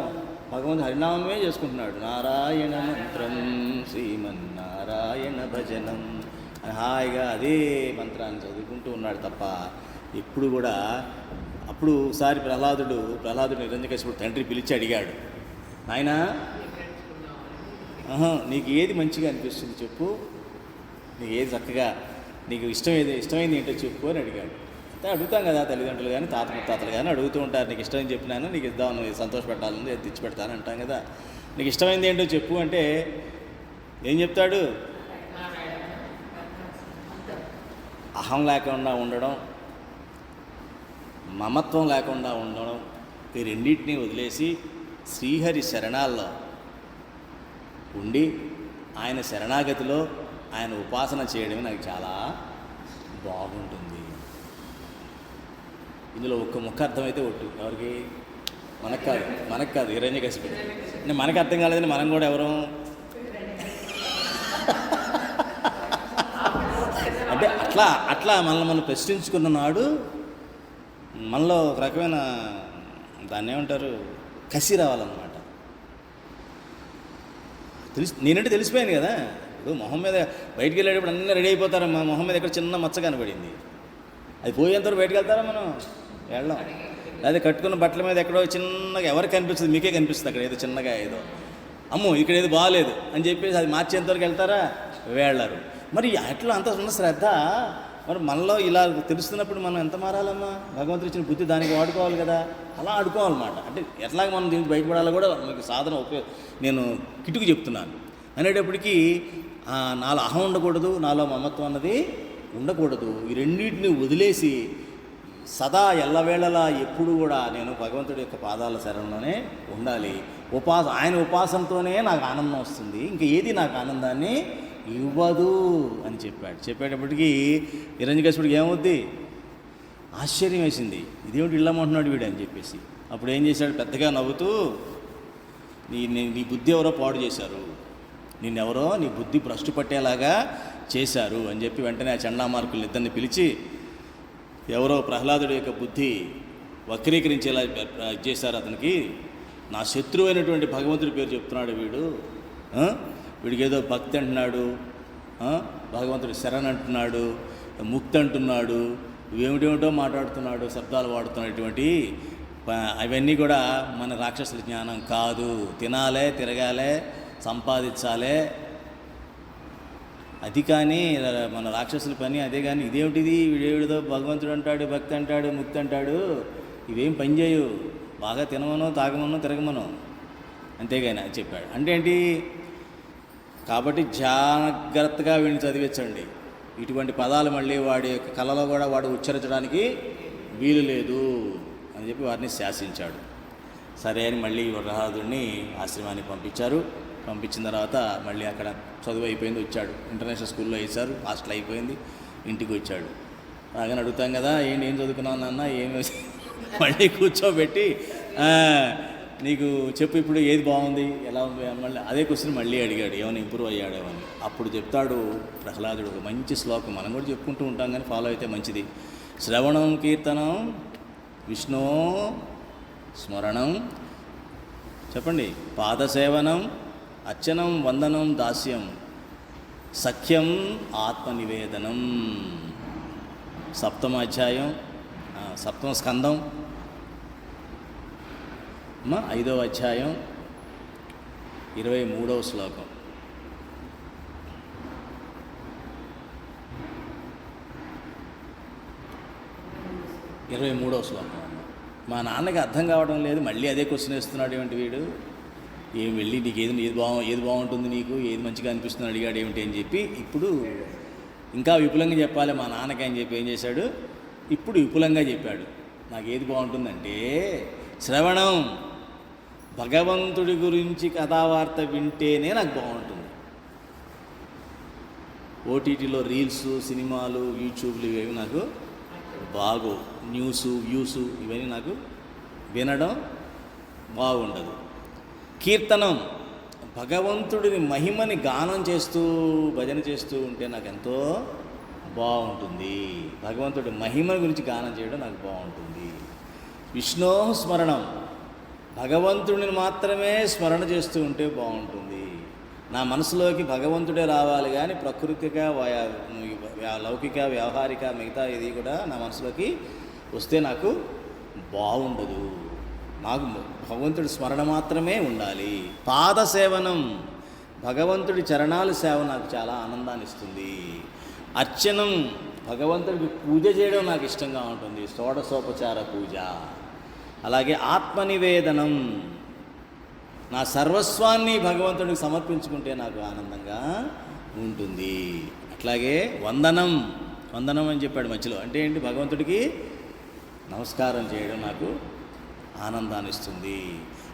Speaker 1: భగవంతుడు హరినామమే చేసుకుంటున్నాడు. నారాయణ మంత్రం శ్రీమన్నారాయణ భజనం అని హాయిగా అదే మంత్రాన్ని చదువుకుంటూ ఉన్నాడు తప్ప ఎప్పుడు కూడా. అప్పుడు ఒకసారి ప్రహ్లాదుడు హిరణ్యకశిపుడు తండ్రి పిలిచి అడిగాడు, నాయనా నీకు ఏది మంచిగా అనిపిస్తుంది చెప్పు, నీకు ఏది చక్కగా నీకు ఇష్టమైంది ఏంటో చెప్పు అని అడిగాడు. అంటే అడుగుతాం కదా, తల్లిదండ్రులు కానీ తాత ముత్తాతలు కానీ అడుగుతూ ఉంటారు, నీకు ఇష్టం చెప్పినాను, నీకు ఇద్దాం, సంతోషపెట్టాలని తెచ్చి పెడతాను అంటాం కదా. నీకు ఇష్టమైంది ఏంటో చెప్పు అంటే ఏం చెప్తాడు? అహం లేకుండా ఉండడం, మమత్వం లేకుండా ఉండడం, ఈ రెండింటినీ వదిలేసి శ్రీహరి శరణాల్లో ఉండి ఆయన శరణాగతిలో ఆయన ఉపాసన చేయడమే నాకు చాలా బాగుంటుంది. ఇందులో ఒక్క ముక్క అర్థమైతే ఒట్టు, ఎవరికి? మనకు కాదు హిరణ్యకశిపుడు. మనకు అర్థం కాలేదని మనం కూడా ఎవరు అంటే అట్లా మనల్ని మనం ప్రశ్నించుకున్న నాడు మనలో ఒక రకమైన దాన్ని ఏమంటారు, కసి రావాలన్నమాట. నేనంటే తెలిసిపోయాను కదా. ఇప్పుడు మొహం మీద బయటికి వెళ్ళేటప్పుడు అన్నీ రెడీ అయిపోతారు, మా మొహం మీద ఎక్కడ చిన్న మచ్చ కనబడింది, అది పోయేంతవరకు బయటకు వెళ్తారా మనం? వెళ్ళాం. అదే కట్టుకున్న బట్టల మీద ఎక్కడో చిన్నగా ఎవరికి కనిపిస్తుంది, మీకే కనిపిస్తుంది అక్కడ ఏదో చిన్నగా, ఏదో అమ్మో ఇక్కడ ఏదో బాగాలేదు అని చెప్పేసి అది మార్చేంతవరకు వెళ్తారా? వెళ్ళరు. మరి అట్లా అంత ఉన్న శ్రద్ధ మరి మనలో ఇలా తెలుస్తున్నప్పుడు మనం ఎంత మారాలమ్మా? భగవంతుడు ఇచ్చిన బుద్ధి దానికి వాడుకోవాలి కదా, అలా ఆడుకోవాలన్నమాట. అంటే ఎట్లాగ మనం దీనికి బయటపడాలో కూడా మీకు సాధన నేను కిటుకు చెప్తున్నాను. అనేటప్పటికీ నాలో అహం ఉండకూడదు, నాలో మమత్వం అన్నది ఉండకూడదు. ఈ రెండింటిని వదిలేసి సదా ఎల్లవేళలా ఎప్పుడు కూడా నేను భగవంతుడి యొక్క పాదాల శరణంలోనే ఉండాలి. ఆయన ఉపాసనతోనే నాకు ఆనందం వస్తుంది, ఇంకా ఏది నాకు ఆనందాన్ని ఇవ్వదు అని చెప్పేటప్పటికీ హిరణ్యకశిపుడికి ఏమవుద్ది? ఆశ్చర్యం వేసింది, ఇదేమిటి ఇళ్ళమంటున్నాడు వీడు అని చెప్పేసి. అప్పుడు ఏం చేశాడు? పెద్దగా నవ్వుతూ, నీ బుద్ధి ఎవరో పాడు చేశారు, నిన్నెవరో నీ బుద్ధి భ్రష్టు పట్టేలాగా చేశారు అని చెప్పి వెంటనే ఆ చండామార్కులు ఇద్దరిని పిలిచి, ఎవరో ప్రహ్లాదుడి యొక్క బుద్ధి వక్రీకరించేలా చేశారు అతనికి, నా శత్రువు అయినటువంటి భగవంతుడి పేరు చెప్తున్నాడు వీడికి ఏదో భక్తి అంటున్నాడు, భగవంతుడి శరణ్ అంటున్నాడు, ముక్తి అంటున్నాడు, ఏమిటేమిటో మాట్లాడుతున్నాడు, శబ్దాలు వాడుతున్నటువంటి అవన్నీ కూడా మన రాక్షసుల జ్ఞానం కాదు. తినాలే, తిరగాలే, సంపాదించాలే, అది కానీ మన రాక్షసుల పని అదే. కానీ ఇదేమిటిది, వీడేవిడదో భగవంతుడు అంటాడు, భక్తి అంటాడు, ముక్తి అంటాడు, ఇవేం పని చేయు, బాగా తినమనో, తాగమనో, తిరగమనో, అంతేగాని అని చెప్పాడు. అంటే ఏంటి? కాబట్టి జాగ్రత్తగా వీడిని చదివించండి, ఇటువంటి పదాలు మళ్ళీ వాడి యొక్క కళలో కూడా వాడు ఉచ్చరించడానికి వీలు లేదు అని చెప్పి వారిని శాసించాడు. సరే అని మళ్ళీ ప్రహ్లాదుడిని ఆశ్రమానికి పంపించిన తర్వాత మళ్ళీ అక్కడ చదువు అయిపోయింది, వచ్చాడు. ఇంటర్నేషనల్ స్కూల్లో వేశారు, హాస్టల్ అయిపోయింది, ఇంటికి వచ్చాడు. అలాగని అడుగుతాం కదా, ఏం చదువుకున్నావు నాన్న, ఏమి మళ్ళీ కూర్చోబెట్టి నీకు చెప్పు ఇప్పుడు ఏది బాగుంది, ఎలా ఉంది, మళ్ళీ అదే క్వశ్చన్ మళ్ళీ అడిగాడు, ఏమైనా ఇంప్రూవ్ అయ్యాడేమని. అప్పుడు చెప్తాడు ప్రహ్లాదుడు ఒక మంచి శ్లోకం, మనం కూడా చెప్పుకుంటూ ఉంటాం కానీ ఫాలో అయితే మంచిది. శ్రవణం కీర్తనం విష్ణు స్మరణం, చెప్పండి, పాదసేవనం అర్చనం వందనం దాస్యం సఖ్యం ఆత్మనివేదనం. సప్తమ అధ్యాయం, సప్తమ స్కందం, 5వ అధ్యాయం 23వ శ్లోకం. మా నాన్నకి అర్థం కావడం లేదు, మళ్ళీ అదే క్వశ్చన్ వేస్తున్నాడు, ఏమిటి వీడు, ఏం వెళ్ళి నీకు ఏది బాగుంటుంది, నీకు ఏది మంచిగా అనిపిస్తుంది అడిగాడు ఏమిటి అని చెప్పి ఇప్పుడు ఇంకా విపులంగా చెప్పాలి మా నాన్నకి అని చెప్పి ఏం చేశాడు, ఇప్పుడు విపులంగా చెప్పాడు. నాకు ఏది బాగుంటుందంటే శ్రవణం, భగవంతుడి గురించి కథావార్త వింటేనే నాకు బాగుంటుంది. ఓటీటీలో రీల్స్, సినిమాలు, యూట్యూబ్లు ఇవేవి నాకు బాగు, న్యూస్, వ్యూస్ ఇవన్నీ నాకు వినడం బాగుండదు. కీర్తనం, భగవంతుడిని మహిమని గానం చేస్తూ భజన చేస్తూ ఉంటే నాకు ఎంతో బాగుంటుంది. భగవంతుడి మహిమ గురించి గానం చేయడం నాకు బాగుంటుంది. విష్ణు స్మరణం, భగవంతుడిని మాత్రమే స్మరణ చేస్తూ ఉంటే బాగుంటుంది. నా మనసులోకి భగవంతుడే రావాలి కానీ ప్రకృతిక లౌకిక వ్యవహారిక మిగతా ఇది కూడా నా మనసులోకి వస్తే నాకు బాగుండదు. నాకు భగవంతుడి స్మరణ మాత్రమే ఉండాలి. పాదసేవనం, భగవంతుడి చరణాల సేవ నాకు చాలా ఆనందాన్ని ఇస్తుంది. అర్చనం, భగవంతుడికి పూజ చేయడం నాకు ఇష్టంగా ఉంటుంది, షోడశోపచార పూజ. అలాగే ఆత్మనివేదనం, నా సర్వస్వాన్ని భగవంతుడికి సమర్పించుకుంటే నాకు ఆనందంగా ఉంటుంది. అట్లాగే వందనం, వందనం అని చెప్పాడు మధ్యలో. అంటే ఏంటి? భగవంతుడికి నమస్కారం చేయడం నాకు ఆనందాన్ని ఇస్తుంది.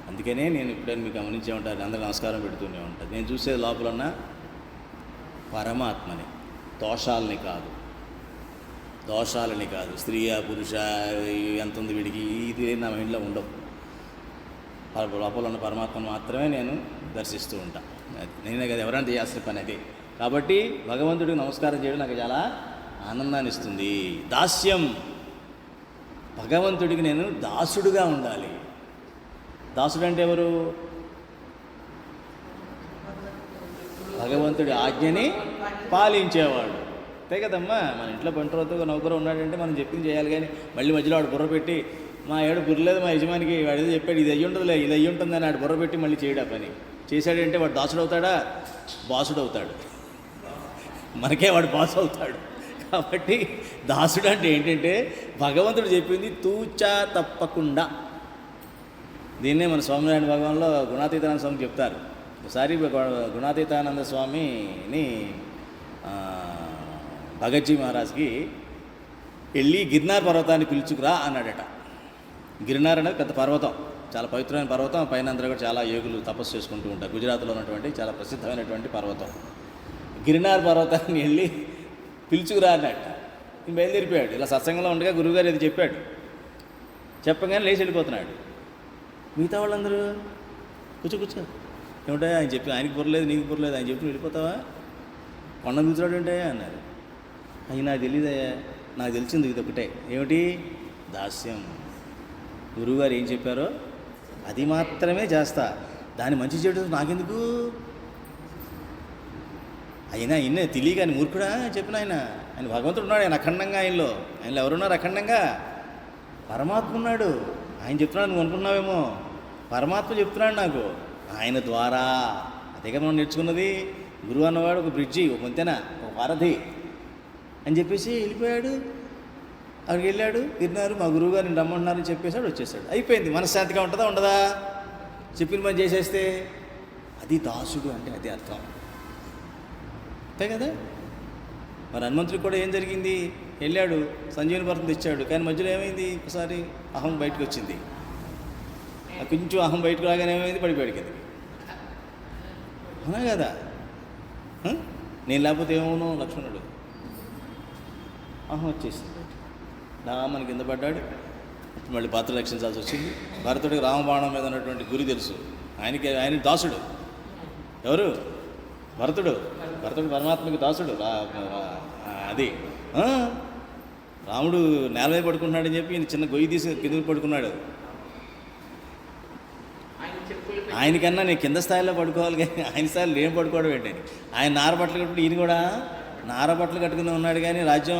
Speaker 1: అందుకనే నేను ఎప్పుడైనా మీకు గమనించే ఉంటాను, అందరూ నమస్కారం పెడుతూనే ఉంటుంది. నేను చూసే లోపల ఉన్న పరమాత్మని, దోషాలని కాదు, దోషాలని కాదు. స్త్రీయా పురుష ఎంత ఉంది వీడికి, ఇది నా మైండ్లో ఉండవు. లోపల ఉన్న పరమాత్మను మాత్రమే నేను దర్శిస్తూ ఉంటాను. నేనే కదా ఎవరైనా చేయాల్సిన పని అది. కాబట్టి భగవంతుడికి నమస్కారం చేయడం నాకు చాలా ఆనందాన్ని ఇస్తుంది. దాస్యం, భగవంతుడికి నేను దాసుడుగా ఉండాలి. దాసుడు అంటే ఎవరు? భగవంతుడి ఆజ్ఞని పాలించేవాడు. అంతే కదమ్మా. మన ఇంట్లో పంటతో నౌకరు ఉన్నాడంటే మనం చెప్పింది చేయాలి. కానీ మళ్ళీ మధ్యలో వాడు బుర్ర పెట్టి, మా ఏడు బుర్రలేదు మా యజమానికి, వాడు ఏదో చెప్పాడు ఇది అయ్యి ఉంటుందిలే, ఇది అయ్యి ఉంటుందని వాడు బుర్ర పెట్టి మళ్ళీ చేయడా పని చేశాడంటే వాడు దాసుడు అవుతాడా? బాసుడు అవుతాడు. మనకే వాడు బాసు అవుతాడు. కాబట్టి దాసుడు అంటే ఏంటంటే భగవంతుడు చెప్పింది తూచా తప్పకుండా. దీన్నే మన స్వామినారాయణ భగవాన్లో గుణాతీతానంద స్వామి చెప్తారు. ఒకసారి గుణాతీతానంద స్వామిని భగత్జీ మహారాజ్కి వెళ్ళి గిర్నార్ పర్వతాన్ని పిలుచుకురా అన్నాడట. గిర్నార్ అనేది పెద్ద పర్వతం, చాలా పవిత్రమైన పర్వతం. పైన అందరూ కూడా చాలా యోగులు తపస్సు చేసుకుంటూ ఉంటారు. గుజరాత్లో ఉన్నటువంటి చాలా ప్రసిద్ధమైనటువంటి పర్వతం. గిర్నార్ పర్వతాన్ని వెళ్ళి పిలుచుకురా అన్నట్ట. నేను బయలుదేరిపోయాడు. ఇలా సత్సంగంలో ఉండగా గురువుగారు ఇది చెప్పాడు. చెప్పగానే లేచి వెళ్ళిపోతున్నాడు. మిగతా వాళ్ళందరూ కూర్చో ఏమిటా ఆయన చెప్పి, ఆయనకి బుర్రలేదు నీకు బుర్రలేదు, ఆయన చెప్పి వెళ్ళిపోతావా, కొండ కూర్చోడు ఉంటాయా అన్నారు. అవి నాకు తెలియదయ్యా, నాకు తెలిసింది ఇది ఒకటే, ఏమిటి? దాస్యం. గురువుగారు ఏం చెప్పారో అది మాత్రమే చేస్తా, దాని మంచి చెడు నాకెందుకు? అయినా ఇన్నే తెలియక ఆయన మూర్ఖుడా చెప్పిన ఆయన భగవంతుడు ఉన్నాడు. ఆయన అఖండంగా, ఆయనలో ఎవరున్నారు అఖండంగా? పరమాత్మ ఉన్నాడు. ఆయన చెప్తున్నాడు, నువ్వు అనుకున్నావేమో. పరమాత్మ చెప్తున్నాడు నాకు ఆయన ద్వారా. అదే కదా మనం నేర్చుకున్నది. గురువు అన్నవాడు ఒక బ్రిడ్జి, ఒక వంతెన, ఒక వారధి అని చెప్పేసి వెళ్ళిపోయాడు. అక్కడికి వెళ్ళాడు, తిన్నారు. మా గురువు గారు నేను రమ్మంటున్నారని చెప్పేశాడు, వచ్చేసాడు. అయిపోయింది. మనశ్శాంతిగా ఉంటుందా ఉండదా? చెప్పిన పని చేసేస్తే అది దాసుడు అంటే అదే అర్థం. అంతే కదా. మరి హనుమంతుడికి కూడా ఏం జరిగింది? వెళ్ళాడు, సంజీవని పర్వతం తెచ్చాడు. కానీ మధ్యలో ఏమైంది? ఒకసారి అహం బయటకు వచ్చింది. కొంచెం అహం బయటకు రాగానే ఏమైంది? పడిపోయాడు కిందకి. అవునా కదా? నేను లేకపోతే ఏమవును? లక్ష్మణుడు అహం వచ్చేసింది. రామని కింద పడ్డాడు. మళ్ళీ పాత్ర రక్షించాల్సి వచ్చింది. భరతుడికి రామబాణం మీద ఉన్నటువంటి గురి తెలుసు. ఆయన దాసుడు. ఎవరు? భరతుడు పరమాత్మకి దాసుడు. అది రాముడు నేల మీద పడుకుంటున్నాడని చెప్పి ఈయన చిన్న గొయ్యి తీసి కిందకి పడుకున్నాడు. ఆయనకన్నా నేను కింద స్థాయిలో పడుకోవాలి, కానీ ఆయన స్థాయిలో నేను పడుకోవడం ఏంటని. ఆయన నార బట్టలు కట్టుకుంటే ఈయన కూడా నార బట్టలు కట్టుకుని ఉన్నాడు. కానీ రాజ్యం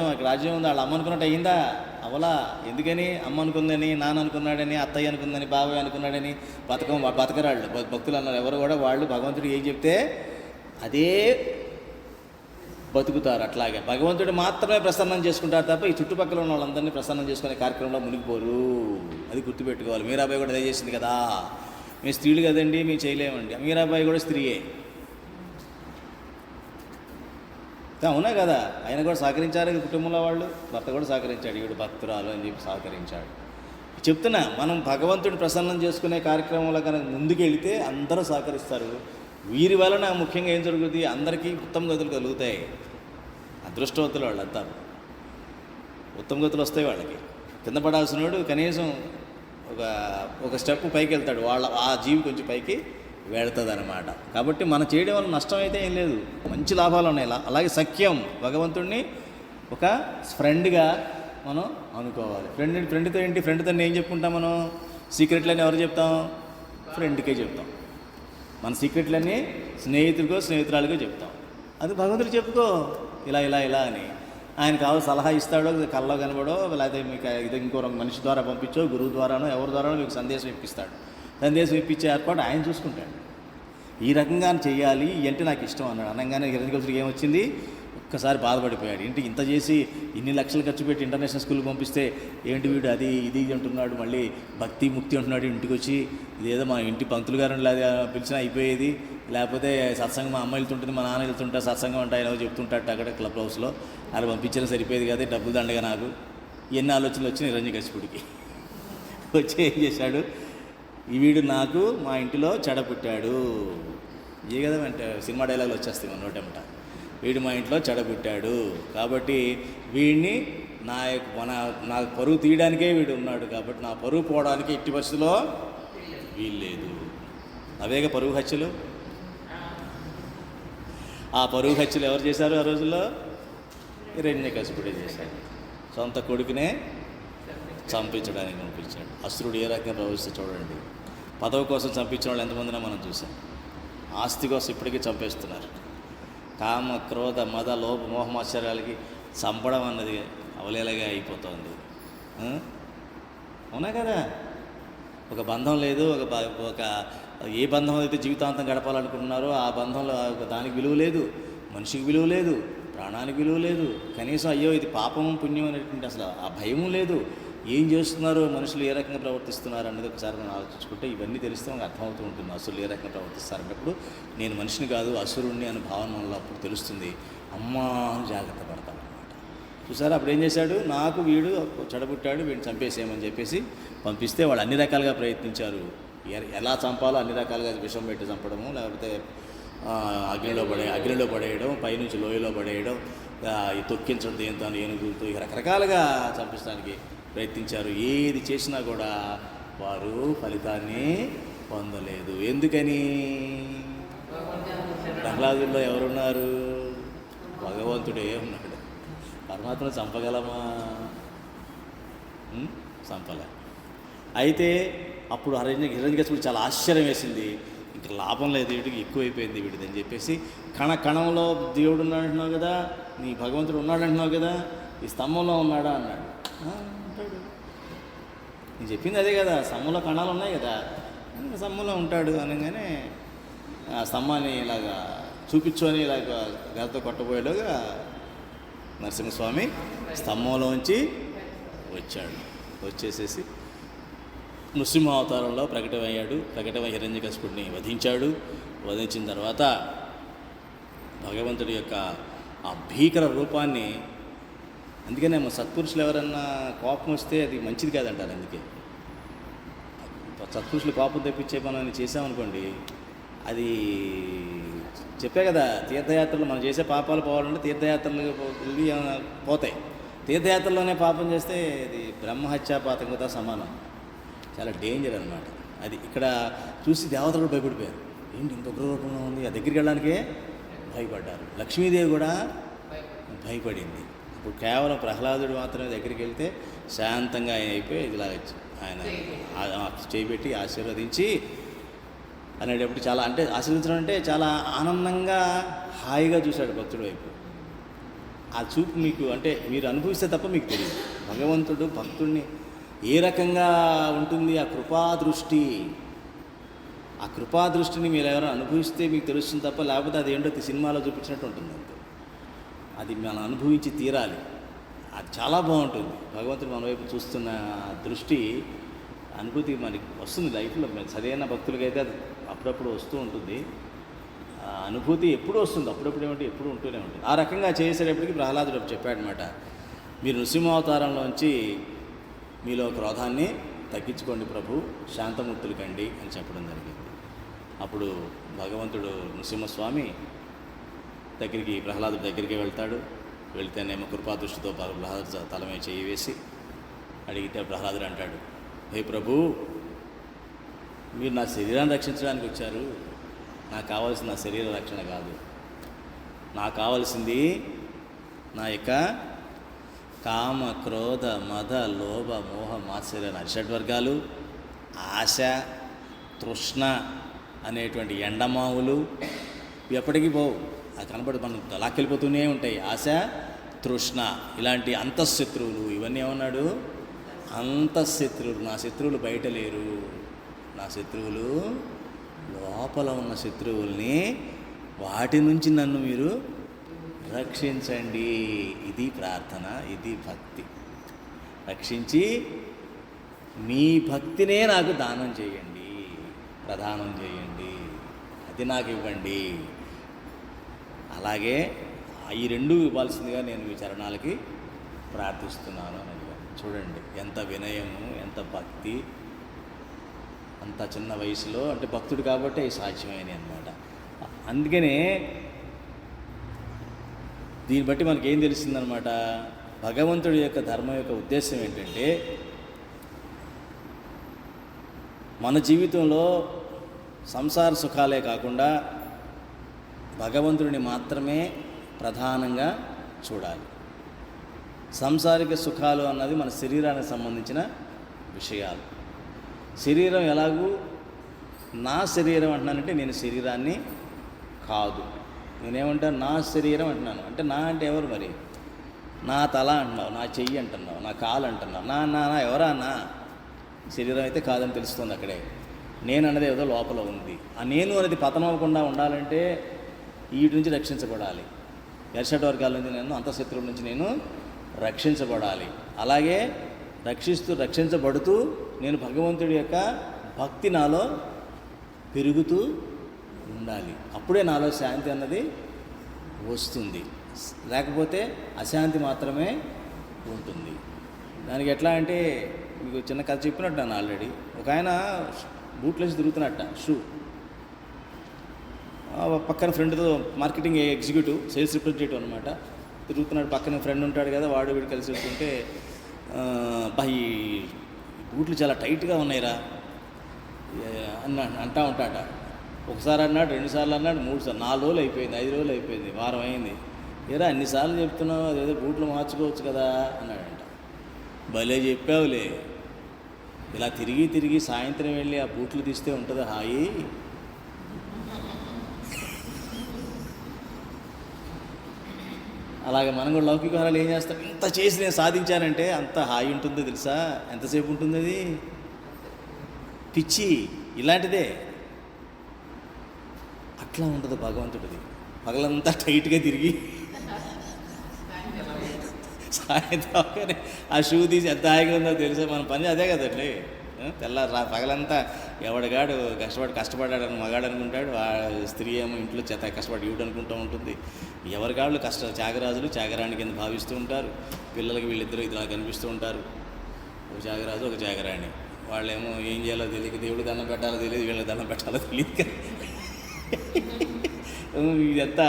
Speaker 1: ఉంది. వాళ్ళు అమ్మ అనుకున్నట్టు అయ్యిందా? అవలా. ఎందుకని? అమ్మ అనుకుందని, నాన్న అనుకున్నాడని, అత్తయ్య అనుకుందని, బాబాయ్ అనుకున్నాడని బతకరాళ్ళు భక్తులు అన్నారు. ఎవరు కూడా వాళ్ళు భగవంతుడు ఏం చెప్తే అదే బతుకుతారు. అట్లాగే భగవంతుడు మాత్రమే ప్రసన్నం చేసుకుంటారు తప్ప ఈ చుట్టుపక్కల ఉన్న వాళ్ళందరినీ ప్రసన్నం చేసుకునే కార్యక్రమంలో మునిగిపోరు. అది గుర్తుపెట్టుకోవాలి. మీరాబాయి కూడా అదే చేసింది కదా. మేము స్త్రీలు కదండి, మేము చేయలేమండి. మీరాబాయి కూడా స్త్రీయే. అవునా కదా? ఆయన కూడా సహకరించారు కుటుంబంలో వాళ్ళు. భర్త కూడా సహకరించాడు. ఈవిడ భక్తురాలు అని చెప్పి సహకరించాడు. చెప్తున్నా, మనం భగవంతుడిని ప్రసన్నం చేసుకునే కార్యక్రమంలో కనుక ముందుకెళ్తే అందరూ సహకరిస్తారు. వీరి వలన ముఖ్యంగా ఏం జరుగుతుంది? అందరికీ ఉత్తమ గతులు కలుగుతాయి. అదృష్టవంతులు వాళ్ళంతా ఉత్తమ గతులు వస్తాయి వాళ్ళకి. కింద పడాల్సిన వాడు కనీసం ఒక స్టెప్ పైకి వెళ్తాడు. ఆ జీవి కొంచెం పైకి వెళుతుంది అన్నమాట. కాబట్టి మనం చేయడం వల్ల నష్టం అయితే ఏం లేదు, మంచి లాభాలు ఉన్నాయి. అలాగే సఖ్యం, భగవంతుడిని ఒక ఫ్రెండ్గా మనం అనుకోవాలి. ఫ్రెండ్తో ఏంటి? ఫ్రెండ్తో ఏం చెప్పుకుంటాం మనం? సీక్రెట్లన్నీ ఎవరు చెప్తాం? ఫ్రెండ్కే చెప్తాం. మన సీక్రెట్లన్నీ స్నేహితురాలుగా చెప్తాం. అది భగవంతుడికి చెప్పుకో, ఇలా అని. ఆయన కావాలి సలహా ఇస్తాడో, కల్లో కనబడో, లేకపోతే మీకు ఇది ఇంకో మనిషి ద్వారా పంపించో, గురువు ద్వారానో ఎవరి ద్వారానో మీకు సందేశం ఇప్పిస్తాడు. సందేశం ఇప్పించే ఏర్పాటు ఆయన చూసుకుంటాడు. ఈ రకంగా చేయాలి అంటే నాకు ఇష్టం అన్నాడు. అనగానే హిరణ్యకశిపుడికి ఏమొచ్చింది, ఒక్కసారి బాధపడిపోయాడు. ఇంటి ఇంత చేసి ఇన్ని లక్షలు ఖర్చు పెట్టి ఇంటర్నేషనల్ స్కూల్కి పంపిస్తే ఏంటి వీడు అది ఇది అంటున్నాడు, మళ్ళీ భక్తి ముక్తి అంటున్నాడు. ఇంటికి వచ్చి ఇదేదో మా ఇంటి పంతులు గారు లేదా పిలిచినా అయిపోయేది, లేకపోతే సత్సంగం మా అమ్మ వెళ్తుంటుంది, మా నాన్న వెళ్తుంటా, సత్సంగం అంటే ఆయన చెప్తుంటాడు అక్కడ క్లబ్ హౌస్లో, అలా పంపించడం సరిపోయేది కదా, డబ్బులు దండగా నాకు. ఎన్ని ఆలోచనలు వచ్చినాయి హిరణ్యకశిపుడికి. వచ్చి ఏం చేశాడు, వీడు నాకు మా ఇంటిలో చెడపుట్టాడు. ఏ కదా అంటే సినిమా డైలాగులు వచ్చేస్తాయి మన నోటెమట. వీడు మా ఇంట్లో చెడపుట్టాడు కాబట్టి వీడిని నా పరువు తీయడానికే వీడు ఉన్నాడు, కాబట్టి నా పరువు పోవడానికి ఎట్టి పరిస్థితిలో వీల్లేదు. అవేగా పరువు హత్యలు. ఆ పరువు హత్యలు ఎవరు చేశారు ఆ రోజుల్లో? హిరణ్యకశిపుడే చేశాడు. సొంత కొడుకునే చంపించడానికి పంపించాడు. అసురుడు ఏ రకంగా ప్రవర్తిస్తే చూడండి. పదవి కోసం చంపించిన వాళ్ళు ఎంతమందినా మనం చూసాం. ఆస్తి కోసం ఇప్పటికీ చంపేస్తున్నారు. కామ క్రోధ మద లోభ మోహమాశ్చర్యాలకి చంపడం అన్నది అవలేలగా అయిపోతుంది. అవునా కదా? ఒక బంధం లేదు, ఒక ఏ బంధం అయితే జీవితాంతం గడపాలనుకుంటున్నారో ఆ బంధంలో దానికి విలువ లేదు, మనిషికి విలువ లేదు, ప్రాణానికి విలువ లేదు. కనీసం అయ్యో ఇది పాపం పుణ్యం అనేటువంటి అసలు ఆ భయము లేదు. ఏం చేస్తున్నారో మనుషులు ఏ రకంగా ప్రవర్తిస్తున్నారు అన్నది ఒకసారి మనం ఆలోచించుకుంటే ఇవన్నీ తెలిస్తే మనకు అర్థమవుతూ ఉంటుంది. అసురులు ఏ రకంగా ప్రవర్తిస్తారన్నప్పుడు నేను మనిషిని కాదు అసురుణ్ణి అనే భావన మనలో అప్పుడు తెలుస్తుంది. అమ్మా అని జాగ్రత్త పడతామన్నమాట. చూసారా అప్పుడు ఏం చేశాడు, నాకు వీడు చెడబుట్టాడు, వీడిని చంపేసేయమని చెప్పేసి పంపిస్తే వాళ్ళు అన్ని రకాలుగా ప్రయత్నించారు. ఎలా చంపాలో అన్ని రకాలుగా విషం పెట్టి చంపడము, లేకపోతే అగ్నిలో పడేయడం, పైనుంచి లోయలో పడేయడం, ఈ తొక్కించడం, దేంతో ఏనుగులతో రకరకాలుగా చంపించడానికి ప్రయత్నించారు. ఏది చేసినా కూడా వారు ఫలితాన్ని పొందలేదు. ఎందుకని? ప్రహ్లాదుల్లో ఎవరున్నారు? భగవంతుడే ఉన్నాడు. పరమాత్మను చంపగలమా? చంపలే. అయితే అప్పుడు హిరణ్యకశిపుడు చాలా ఆశ్చర్యం వేసింది. ఇంకా లాభం లేదు, వీడికి ఎక్కువైపోయింది వీడిది అని చెప్పేసి, కణంలో దేవుడు ఉన్నాడు అంటున్నావు కదా, నీ భగవంతుడు ఉన్నాడు అంటున్నావు కదా, ఈ స్తంభంలో ఉన్నాడా అన్నాడు. ఉంటాడు, నేను చెప్పింది అదే కదా, స్తంభంలో కణాలు ఉన్నాయి కదా, స్తంభంలో ఉంటాడు అనగానే ఆ స్తంభాన్ని ఇలాగా చూపించుకొని ఇలాగ గదతో కొట్టబోయేలాగా నరసింహస్వామి స్తంభంలోంచి వచ్చాడు. వచ్చేసేసి నృసింహ అవతారంలో ప్రకటమై హిరణ్యకశిపుడిని వధించాడు. వధించిన తర్వాత భగవంతుడి యొక్క ఆ భీకర రూపాన్ని, అందుకనే సత్పురుషులు ఎవరన్నా కోపం వస్తే అది మంచిది కాదంటారు. అందుకే సత్పురుషులు కోపం తెప్పించే పని చేసామనుకోండి, అది చెప్పే కదా, తీర్థయాత్రలు మనం చేసే పాపాలు పోవాలంటే తీర్థయాత్రలు పోతాయి. తీర్థయాత్రలోనే పాపం చేస్తే అది బ్రహ్మహత్యాపాతకంతో సమానం. చాలా డేంజర్ అనమాట. అది ఇక్కడ చూసి దేవతలు భయపడిపోయారు. ఏంటి ఇంత ఉగ్రరూపంలో ఉంది, ఆ దగ్గరికి వెళ్ళడానికే భయపడ్డారు. లక్ష్మీదేవి కూడా భయపడింది. ఇప్పుడు కేవలం ప్రహ్లాదుడు మాత్రమే దగ్గరికి వెళ్తే శాంతంగా ఆయన అయిపోయి ఇలా ఆయన చేయబెట్టి ఆశీర్వదించి అనేటప్పుడు చాలా అంటే ఆశీర్వదించడం అంటే చాలా ఆనందంగా హాయిగా చూశాడు భక్తుడి వైపు. ఆ చూపు మీకు అంటే మీరు అనుభవిస్తే తప్ప మీకు తెలియదు. భగవంతుడు భక్తుడిని ఏ రకంగా ఉంటుంది ఆ కృపాదృష్టి, ఆ కృపాదృష్టిని మీరు ఎవరైనా అనుభవిస్తే మీకు తెలుస్తుంది తప్ప, లేకపోతే అది ఏంటో సినిమాలో చూపించినట్టు ఉంటుంది. అంతే, అది మనం అనుభవించి తీరాలి. అది చాలా బాగుంటుంది. భగవంతుడు మన వైపు చూస్తున్న దృష్టి అనుభూతి మనకి వస్తుంది లైఫ్లో. సరైన భక్తులకైతే అది అప్పుడప్పుడు వస్తూ ఉంటుంది. ఆ అనుభూతి ఎప్పుడు వస్తుంది, అప్పుడప్పుడు ఏమంటే ఎప్పుడు ఉంటూనే ఉంటుంది. ఆ రకంగా చేసేటప్పటికి ప్రహ్లాదుడు చెప్పాడనమాట, మీరు నృసింహావతారంలోంచి మీలో క్రోధాన్ని తగ్గించుకోండి ప్రభు, శాంతమూర్తులు కండి అని చెప్పడం జరిగింది. అప్పుడు భగవంతుడు నృసింహస్వామి దగ్గరికి ప్రహ్లాదుడి దగ్గరికి వెళ్తాడు. వెళ్తేనేమో కృపాదృష్టితో ప్రహ్లాదు తలమే చేయి వేసి అడిగితే ప్రహ్లాదుడు అంటాడు, హే ప్రభు, మీరు నా శరీరాన్ని రక్షించడానికి వచ్చారు, నాకు కావాల్సిన నా శరీర రక్షణ కాదు, నాకు కావాల్సింది నా యొక్క కామ క్రోధ మద లోభ మోహ మాత్సర్య అరిషడ్వర్గాలు, ఆశ తృష్ణ అనేటువంటి ఎండమావులు ఎప్పటికీ పోవు. అది కనబడి మనం లాక్కెళ్ళిపోతూనే ఉంటాయి. ఆశ తృష్ణ ఇలాంటి అంతఃశత్రువులు, ఇవన్నీ ఏమన్నాడు, అంతఃశత్రువులు. నా శత్రువులు బయట లేరు, నా శత్రువులు లోపల ఉన్న శత్రువుల్ని వాటి నుంచి నన్ను మీరు రక్షించండి. ఇది ప్రార్థన, ఇది భక్తి. రక్షించి మీ భక్తినే నాకు దానం చేయండి, ప్రదానం చేయండి, అది నాకు ఇవ్వండి. అలాగే ఈ రెండు ఇవ్వాల్సిందిగా నేను మీ చరణాలకి ప్రార్థిస్తున్నాను అని అడిగాను. చూడండి ఎంత వినయము, ఎంత భక్తి, అంత చిన్న వయసులో. అంటే భక్తుడు కాబట్టి అవి సాధ్యమైనవి అన్నమాట. అందుకనే దీన్ని బట్టి మనకేం తెలిసిందనమాట, భగవంతుడి యొక్క ధర్మం యొక్క ఉద్దేశం ఏంటంటే, మన జీవితంలో సంసార సుఖాలే కాకుండా భగవంతుడిని మాత్రమే ప్రధానంగా చూడాలి. సంసారిక సుఖాలు అన్నది మన శరీరానికి సంబంధించిన విషయాలు. శరీరం ఎలాగూ నా శరీరం అంటున్నానంటే నేను శరీరాన్ని కాదు. నేనేమంటాను, నా శరీరం అంటున్నాను. అంటే నా అంటే ఎవరు మరి? నా తల అంటున్నావు, నా చెయ్యి అంటున్నావు, నా కాలు అంటున్నావు. నా నా నా ఎవరా? నా శరీరం అయితే కాదని తెలుస్తుంది అక్కడే. నేను అన్నది ఏదో లోపల ఉంది. ఆ నేను అనేది పతనం అవ్వకుండా ఉండాలంటే వీటి నుంచి రక్షించబడాలి. ఎర్షడ్ వర్గాల నుంచి నేను, అంతఃశత్రువుల నుంచి నేను రక్షించబడాలి. అలాగే రక్షించబడుతూ నేను భగవంతుడి యొక్క భక్తి నాలో పెరుగుతూ ఉండాలి. అప్పుడే నాలో శాంతి అన్నది వస్తుంది. లేకపోతే అశాంతి మాత్రమే ఉంటుంది. దానికి ఎట్లా అంటే, మీకు చిన్న కథ చెప్పినట్టు నన్ను ఆల్రెడీ. ఒక ఆయన బూట్లు వేసి తిరుగుతున్నట్ట, షూ. పక్కన ఫ్రెండ్తో, మార్కెటింగ్ ఎగ్జిక్యూటివ్, సేల్స్ రిప్రజెంటేటివ్ అనమాట, తిరుగుతున్నాడు. పక్కన ఫ్రెండ్ ఉంటాడు కదా, వాడు వీడు కలిసి వెళ్తుంటే, ఈ బూట్లు చాలా టైట్గా ఉన్నాయిరా అంటా ఉంటాట. ఒకసారి అన్నాడు, 2 సార్లు అన్నాడు, 3 సార్లు, 4 రోజులు అయిపోయింది, 5 రోజులు అయిపోయింది, వారం అయింది. ఏరా అన్నిసార్లు చెప్తున్నావు, అదేదో బూట్లు మార్చుకోవచ్చు కదా అన్నాడంట. భలే చెప్పావులే, ఇలా తిరిగి తిరిగి సాయంత్రం వెళ్ళి ఆ బూట్లు తీస్తే ఉంటుంది హాయి. అలాగే మనం కూడా లౌకిక వరాలు ఏం చేస్తాం, ఇంత చేసి నేను సాధించానంటే అంత హాయి ఉంటుందో తెలుసా? ఎంతసేపు ఉంటుంది అది? పిచ్చి ఇలాంటిదే. అట్లా ఉంటుంది భగవంతుడిది. పగలంతా టైట్గా తిరిగి సాయంత్రం ఆ షూ తీసి ఎంత హాయిగా ఉందో తెలుసా? మన పని అదే కదండి. తెల్లారు పగలంతా ఎవడిగాడు కష్టపడ్డాడని మగాడు అనుకుంటాడు, స్త్రీ ఏమో ఇంట్లో కష్టపడి ఇవ్వడు అనుకుంటూ ఉంటుంది. ఎవరికాళ్ళు త్యాగరాజులు త్యాగరాణి కింద భావిస్తూ ఉంటారు. పిల్లలకి వీళ్ళిద్దరూ ఇదిలా కనిపిస్తూ ఉంటారు, ఒక త్యాగరాజు ఒక త్యాగరాణి. వాళ్ళేమో ఏం చేయాలో తెలియక, దేవుడు దండం పెట్టాలో తెలియదు, వీళ్ళకి దండం పెట్టాలో తెలియదు. ఇదంతా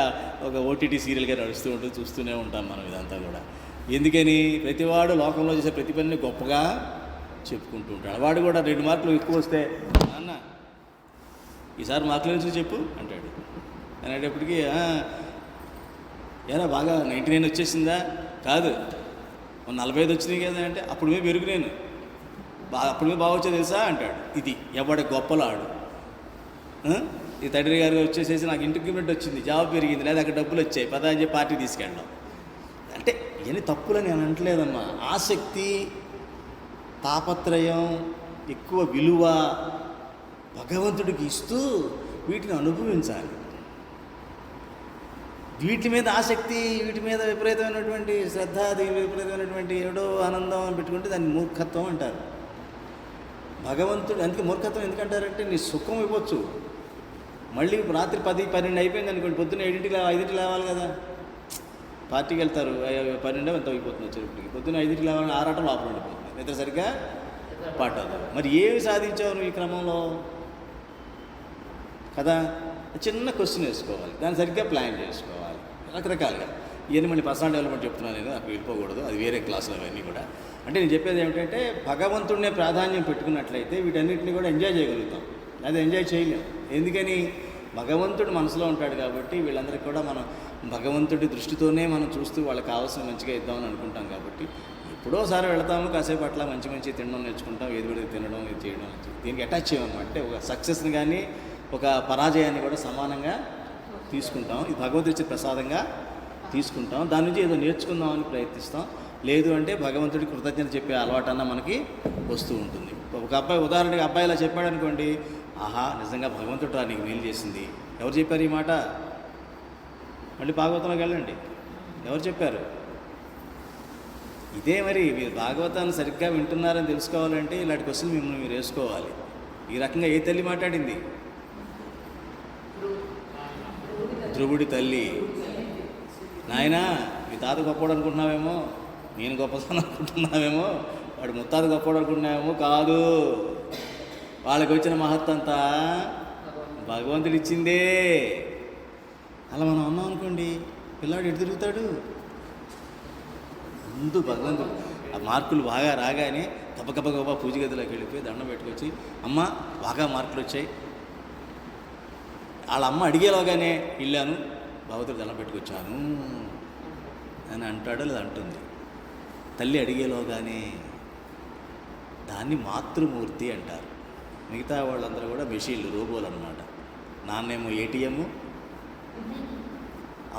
Speaker 1: ఒక ఓటీటీ సీరియల్గా నడుస్తూ ఉంటుంది, చూస్తూనే ఉంటాం మనం ఇదంతా కూడా. ఎందుకని? ప్రతివాడు లోకంలో చేసే ప్రతి పనిని గొప్పగా చెప్పుకుంటూ ఉంటాడు. వాడు కూడా 2 మార్కులు ఎక్కువ వస్తే, అన్న ఈసారి మార్కులు నుంచి చెప్పు అంటాడు. అనేటప్పటికీ ఏరా బాగా 99 వచ్చేసిందా? కాదు 45 వచ్చినాయి కదా అంటే, అప్పుడు మేము పెరుగు నేను అప్పుడు మేము బాగా వచ్చేది తెలుసా అంటాడు. ఇది ఎవడి గొప్పలాడు. ఈ తండ్రి గారు వచ్చేసేసి నాకు ఇంక్రిమెంట్ వచ్చింది, జాబ్ పెరిగింది, లేదా అక్కడ డబ్బులు వచ్చాయి, పదా అని చెప్పి పార్టీ తీసుకెళ్ళడం. అంటే ఇవన్నీ తప్పులని నేను అంటలేదమ్మా. ఆసక్తి, తాపత్రయం, ఎక్కువ విలువ భగవంతుడికి ఇస్తూ వీటిని అనుభవించాలి. వీటి మీద ఆసక్తి, వీటి మీద విపరీతమైనటువంటి శ్రద్ధ, విపరీతమైనటువంటి ఏడో ఆనందం అని పెట్టుకుంటే దాన్ని మూర్ఖత్వం అంటారు. భగవంతుడు అందుకే మూర్ఖత్వం ఎందుకంటారంటే, నీ సుఖం ఇవ్వచ్చు, మళ్ళీ రాత్రి 10, 12 అయిపోయింది అనుకోండి, పొద్దున్న 7ంటికి 5ంటికి లేవాలి కదా. పార్టీకి వెళ్తారు, 12 ఎంత అయిపోతుంది వచ్చేటప్పటికి. పొద్దున్న 5ంటికి లేవాలని ఆరాటం లోపల ఉండిపోతుంది, నిద్ర సరిగ్గా పట్టదు. మరి ఏమి సాధించావు నువ్వు ఈ క్రమంలో కదా? చిన్న క్వశ్చన్ వేసుకోవాలి, దాన్ని సరిగ్గా ప్లాన్ చేసుకోవాలి, రకరకాలుగా. ఇవన్నీ మళ్ళీ పర్సనల్ డెవలప్మెంట్ చెప్తున్నాను నేను, అక్కడ వెళ్ళిపోకూడదు, అది వేరే క్లాసులు అవన్నీ కూడా. అంటే నేను చెప్పేది ఏమిటంటే, భగవంతుడినే ప్రాధాన్యం పెట్టుకున్నట్లయితే వీటన్నిటిని కూడా ఎంజాయ్ చేయగలుగుతాం. అది ఎంజాయ్ చేయలేం. ఎందుకని? భగవంతుడు మనసులో ఉంటాడు కాబట్టి. వీళ్ళందరికీ కూడా మనం భగవంతుడి దృష్టితోనే మనం చూస్తూ వాళ్ళకి కావాల్సిన మంచిగా ఇద్దామని అనుకుంటాం కాబట్టి, ఎప్పుడోసారి వెళతాము, కాసేపు అట్లా మంచి తినడం నేర్చుకుంటాం, ఏది పడితే తినడం, ఇది చేయడం. దీనికి అటాచ్ చేయమన్నమాట. అంటే ఒక సక్సెస్ని కానీ ఒక పరాజయాన్ని కూడా సమానంగా తీసుకుంటాం. ఇది భగవంతుడి ఇచ్చే ప్రసాదంగా తీసుకుంటాం. దాని నుంచి ఏదో నేర్చుకుందామని ప్రయత్నిస్తాం. లేదు అంటే భగవంతుడికి కృతజ్ఞత చెప్పే అలవాటన్నా మనకి వస్తూ ఉంటుంది. ఒక అబ్బాయి, ఉదాహరణకి అబ్బాయి ఇలా చెప్పాడు అనుకోండి, ఆహా నిజంగా భగవంతుడు రా నీకు మేలు చేసింది. ఎవరు చెప్పారు ఈ మాట? మళ్ళీ భాగవతంలోకి వెళ్ళండి, ఎవరు చెప్పారు? ఇదే మరి మీరు భాగవతాన్ని సరిగ్గా వింటున్నారని తెలుసుకోవాలంటే ఇలాంటి క్వశ్చన్ మిమ్మల్ని మీరు వేసుకోవాలి. ఈ రకంగా ఏ తల్లి మాట్లాడింది? ధ్రువుడి తల్లి. నాయనా మీ తాత గొప్పవాడు అనుకుంటున్నావేమో, నేను గొప్పతనం అనుకుంటున్నావేమో, వాడు ముత్తాత గొప్పవాడు అనుకుంటున్నావేమో. కాదు, వాళ్ళకి వచ్చిన మహత్తంతా భగవంతుడు ఇచ్చిందే. అలా మనం అన్నాం అనుకోండి, పిల్లాడు ఎటు తిరుగుతాడు? ముందు భగవంతుడు ఆ మార్కులు బాగా రాగానే గబగబా పూజ గదిలోకి వెళ్ళిపోయి దండం పెట్టుకొచ్చి, అమ్మ బాగా మార్కులు వచ్చాయి. వాళ్ళ అమ్మ అడిగేలోగానే వెళ్ళాను, భగవంతుడు దండం పెట్టుకొచ్చాను అని అంటాడో లేదా అంటుంది. తల్లి అడిగేలోగానే. దాన్ని మాతృమూర్తి అంటారు. మిగతా వాళ్ళందరూ కూడా మెషీన్లు, రోబోలు అనమాట. నాన్నేమో ఏటీఎం,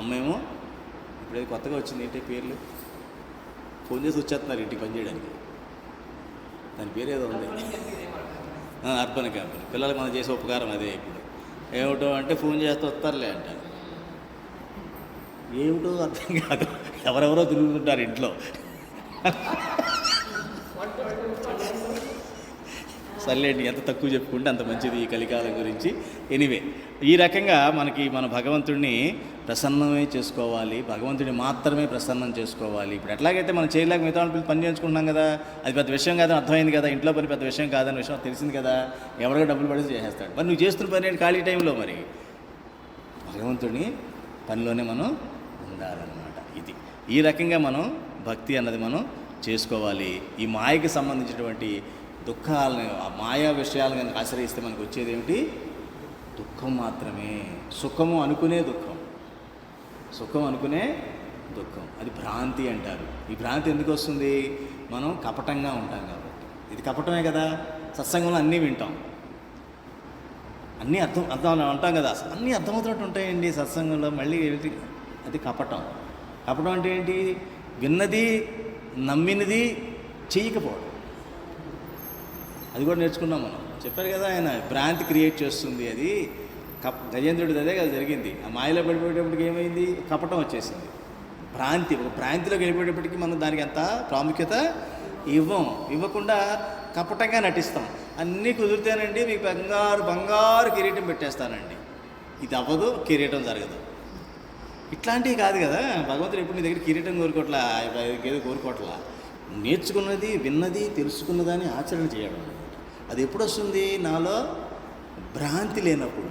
Speaker 1: అమ్మేమో ఇప్పుడేది కొత్తగా వచ్చింది ఏంటి పేర్లు, ఫోన్ చేసి వచ్చేస్తున్నారు ఇంటికి పని చేయడానికి. దాని పేరు ఏదో ఉంది, అర్బన్ క్యాంప్. పిల్లలకు మనం చేసే ఉపకారం అదే. ఇప్పుడు ఏమిటో అంటే ఫోన్ చేస్తే వస్తారులే అంటారు. ఏమిటో అర్థం కాదు, ఎవరెవరో తిరుగుతుంటారు ఇంట్లో. సర్లేండి, ఎంత తక్కువ చెప్పుకుంటే అంత మంచిది ఈ కలికాలం గురించి. ఎనీవే, ఈ రకంగా మన భగవంతుడిని ప్రసన్నమే చేసుకోవాలి, భగవంతుడిని మాత్రమే ప్రసన్నం చేసుకోవాలి. ఇప్పుడు ఎట్లాగైతే మనం చేయలేక మిగతా వాళ్ళని పని చేయించుకుంటున్నాం కదా, అది పెద్ద విషయం కాదని అర్థమైంది కదా, ఇంట్లో పని పెద్ద విషయం కాదని విషయం తెలిసింది కదా, ఎవరిగా డబ్బులు పడితే చేసేస్తాడు. మరి నువ్వు చేస్తున్న పని ఏంటి ఖాళీ టైంలో? మరి భగవంతుడిని పనిలోనే మనం ఉండాలన్నమాట. ఇది ఈ రకంగా మనం భక్తి అన్నది మనం చేసుకోవాలి. ఈ మాయకి సంబంధించినటువంటి దుఃఖాలను, ఆ మాయా విషయాలను కనుక ఆశ్రయిస్తే మనకు వచ్చేది ఏమిటి? దుఃఖం మాత్రమే. సుఖము అనుకునే దుఃఖం, సుఖం అనుకునే దుఃఖం. అది భ్రాంతి అంటారు. ఈ భ్రాంతి ఎందుకు వస్తుంది? మనం కపటంగా ఉంటాం కాబట్టి. ఇది కపటమే కదా. సత్సంగంలో అన్నీ వింటాం, అన్నీ అర్థం అంటాం కదా, అన్నీ అర్థమవుతున్నట్టు ఉంటాయండి సత్సంగంలో. మళ్ళీ ఏంటి? అది కపటం. కపటం అంటే ఏంటి? విన్నది నమ్మినది చేయకపోవడం. అది కూడా నేర్చుకున్నాం మనం. చెప్పారు కదా ఆయన, భ్రాంతి క్రియేట్ చేస్తుంది. అది గజేంద్రుడిది అదే కదా జరిగింది. ఆ మాయలో పడిపోయేటప్పటికి ఏమైంది? కపటం వచ్చేసింది. భ్రాంతి. ఒక భ్రాంతిలోకి వెళ్ళిపోయేటప్పటికి మనం దానికి అంత ప్రాముఖ్యత ఇవ్వకుండా కపటంగా నటిస్తాం. అన్నీ కుదిరితేనండి మీకు బంగారు కిరీటం పెట్టేస్తానండి. ఇది అవ్వదు, కిరీటం జరగదు. ఇట్లాంటివి కాదు కదా. భగవంతుడు ఎప్పుడు నీ దగ్గర కిరీటం కోరుకోవట్లా, ఏదో కోరుకోవట్లా. నేర్చుకున్నది, విన్నది, తెలుసుకున్నదాన్ని ఆచరణ చేయడం. అది ఎప్పుడు వస్తుంది? నాలో భ్రాంతి లేనప్పుడు.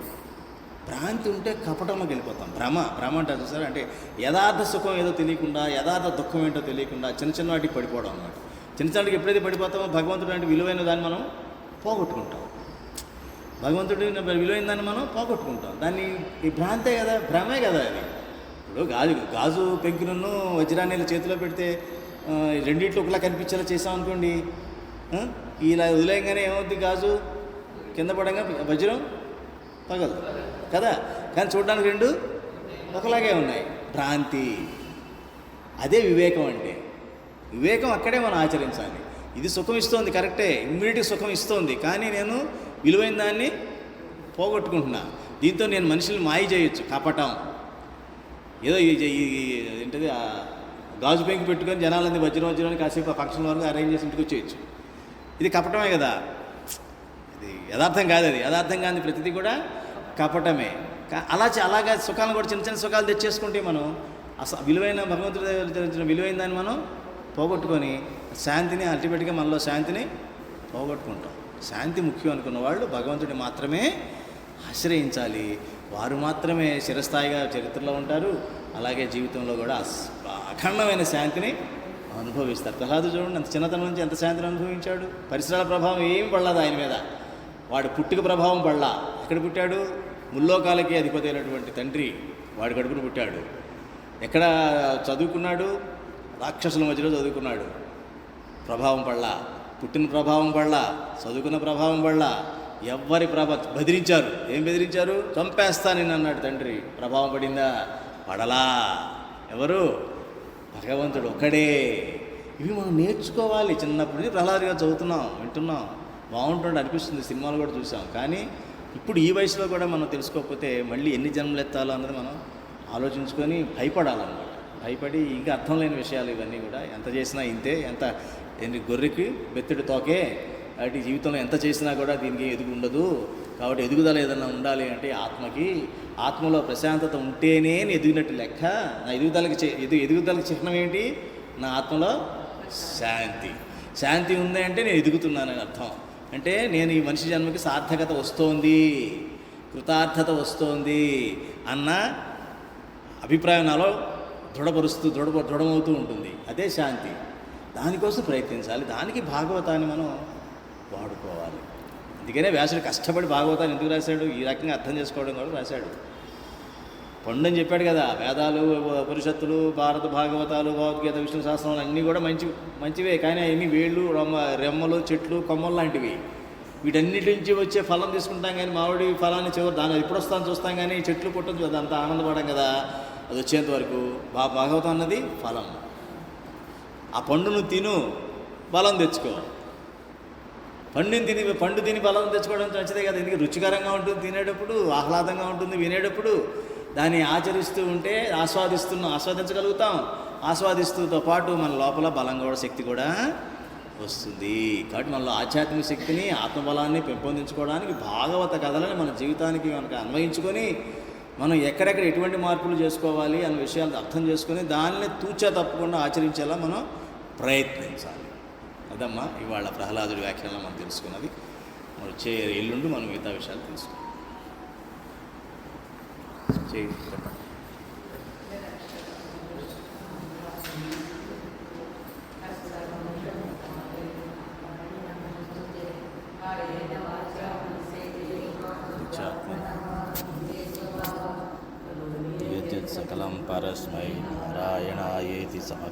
Speaker 1: భ్రాంతి ఉంటే కపటంలోకి వెళ్ళిపోతాం. భ్రమ అంటారు చూసారు, అంటే యథార్థ సుఖం ఏదో తెలియకుండా, యథార్థ దుఃఖం ఏంటో తెలియకుండా చిన్న వాటికి పడిపోవడం అన్నమాట. చిన్నవాటికి ఎప్పుడైతే పడిపోతామో భగవంతుడు అంటే విలువైన దాన్ని మనం పోగొట్టుకుంటాం. భగవంతుడి విలువైన దాన్ని మనం పోగొట్టుకుంటాం. దాన్ని ఈ భ్రాంతే కదా, భ్రమే కదా అది. ఇప్పుడు గాజు పెంకులను వజ్రాన్ని చేతిలో పెడితే రెండింటిలో ఒకలా కనిపించేలా చేసామనుకోండి, ఇలా వదిలేయంగానే ఏమవుద్ది? గాజు కింద పడంగా వజ్రం పగలదు కదా. కానీ చూడడానికి రెండు ఒకలాగే ఉన్నాయి. భ్రాంతి. అదే వివేకం అంటే. వివేకం అక్కడే మనం ఆచరించాలి. ఇది సుఖం ఇస్తోంది, కరెక్టే, ఇమ్మీడియట్ సుఖం ఇస్తోంది, కానీ నేను విలువైన దాన్ని పోగొట్టుకుంటున్నా. దీంతో నేను మనుషుల్ని మాయ చేయొచ్చు. కపటం. ఏదో ఏంటది, గాజు పెంకి పెట్టుకొని జనాలన్నీ వజ్రాన్ని కాసేపు ఆ ఫంక్షన్ వరకు అరేంజ్ చేసి ఇంటికి వచ్చేయచ్చు. ఇది కపటమే కదా. ఇది యథార్థం కాదు. అది యథార్థం కాని ప్రతిదీ కూడా కపటమే. అలాగా సుఖాలను కూడా చిన్న సుఖాలు తెచ్చేసుకుంటే మనం విలువైన భగవంతుడి విలువైన దాన్ని మనం పోగొట్టుకొని శాంతిని, అల్టిమేట్గా మనలో శాంతిని పోగొట్టుకుంటాం. శాంతి ముఖ్యం అనుకున్న వాళ్ళు భగవంతుడిని మాత్రమే ఆశ్రయించాలి. వారు మాత్రమే చిరస్థాయిగా చరిత్రలో ఉంటారు. అలాగే జీవితంలో కూడా అఖండమైన శాంతిని అనుభవిస్తారు. ప్రహ్లాదు చూడండి, అంత చిన్నతనం నుంచి ఎంత శాంతిని అనుభవించాడు. పరిసరాల ప్రభావం ఏం పడలేదు ఆయన మీద. వాడు పుట్టుక ప్రభావం పడలా. ఎక్కడ పుట్టాడు? ముల్లోకాలకి అధిపతి అయినటువంటి తండ్రి వాడి కడుపును పుట్టాడు. ఎక్కడ చదువుకున్నాడు? రాక్షసుల మధ్యలో చదువుకున్నాడు. ప్రభావం పడలా. పుట్టిన ప్రభావం పడలా, చదువుకున్న ప్రభావం పడలా. ఎవ్వరి బెదిరించారు. ఏం బెదిరించారు? చంపేస్తా నిన్ను అన్నాడు తండ్రి. ప్రభావం పడిందా? పడలా. ఎవరు? భగవంతుడు ఒకడే. ఇవి మనం నేర్చుకోవాలి. చిన్నప్పటి నుంచి ప్రహ్లాదుగా చదువుతున్నాం, వింటున్నాం, బాగుంటుంది అనిపిస్తుంది. సినిమాలు కూడా చూసాం. కానీ ఇప్పుడు ఈ వయసులో కూడా మనం తెలుసుకోకపోతే మళ్ళీ ఎన్ని జన్మలు ఎత్తాలో అన్నది మనం ఆలోచించుకొని భయపడాలన్నమాట. భయపడి ఇంకా అర్థం లేని విషయాలు ఇవన్నీ కూడా, ఎంత చేసినా ఇంతే, ఎన్ని గొర్రెకి బెత్తడి తోకే, కాబట్టి జీవితంలో ఎంత చేసినా కూడా దీనికి ఎదుగు ఉండదు. కాబట్టి ఎదుగుదల ఏదన్నా ఉండాలి అంటే ఆత్మలో ప్రశాంతత ఉంటేనే నేను ఎదిగినట్టు లెక్క. నా ఎదుగుదలకి చిహ్నం ఏంటి? నా ఆత్మలో శాంతి ఉంది అంటే నేను ఎదుగుతున్నానని అర్థం. అంటే నేను ఈ మనిషి జన్మకి సార్థకత వస్తోంది, కృతార్థత వస్తోంది అన్న అభిప్రాయం నాలో దృఢమవుతూ ఉంటుంది. అదే శాంతి. దానికోసం ప్రయత్నించాలి. దానికి భాగవతాన్ని మనం వాడుకోవాలి. అందుకనే వ్యాసుడు కష్టపడి భాగవతాన్ని ఎందుకు రాశాడు? ఈ రకంగా అర్థం చేసుకోవడం కూడా రాశాడు. పండని చెప్పాడు కదా, వేదాలు, ఉపనిషత్తులు, భారత భాగవతాలు, భగవద్గీత, విష్ణు సహస్రనామాలు అన్నీ కూడా మంచివే. కానీ అవన్నీ వేళ్ళు, రెమ్మలు, చెట్లు, కొమ్మలు లాంటివి. వీటన్నిటి నుంచి వచ్చే ఫలం తీసుకుంటాం కానీ మామిడి ఫలాన్ని దాన్ని ఎప్పుడు వస్తాను చూస్తాం కానీ చెట్లు పుట్టదు, అదంతా ఆనందపడం కదా. అది వచ్చేంత వరకు భాగవతం అన్నది ఫలం. ఆ పండును తిను, బలం తెచ్చుకో. పండు తిని బలం తెచ్చుకోవడం మంచిదే కదా. ఎందుకు రుచికరంగా ఉంటుంది తినేటప్పుడు, ఆహ్లాదంగా ఉంటుంది వినేటప్పుడు. దాన్ని ఆచరిస్తూ ఉంటే ఆస్వాదించగలుగుతాం. ఆస్వాదిస్తూతో పాటు మన లోపల బలం కూడా, శక్తి కూడా వస్తుంది. కాబట్టి మనలో ఆధ్యాత్మిక శక్తిని, ఆత్మబలాన్ని పెంపొందించుకోవడానికి భాగవత కథలని మన జీవితానికి మనకు అన్వయించుకొని మనం ఎక్కడెక్కడ ఎటువంటి మార్పులు చేసుకోవాలి అన్న విషయాలు అర్థం చేసుకొని దానిని తూచా తప్పకుండా ఆచరించేలా మనం ప్రయత్నించాలి. అదమ్మా ఇవాళ ప్రహ్లాదుడి వ్యాఖ్యానం మనం తెలుసుకున్నది. మనం వచ్చే ఎల్లుండి మనం మిగతా విషయాలు తెలుసుకుందాం. చెప్పండి. సకలం పరస్మై నారాయణాయేతి సమర్పయామి.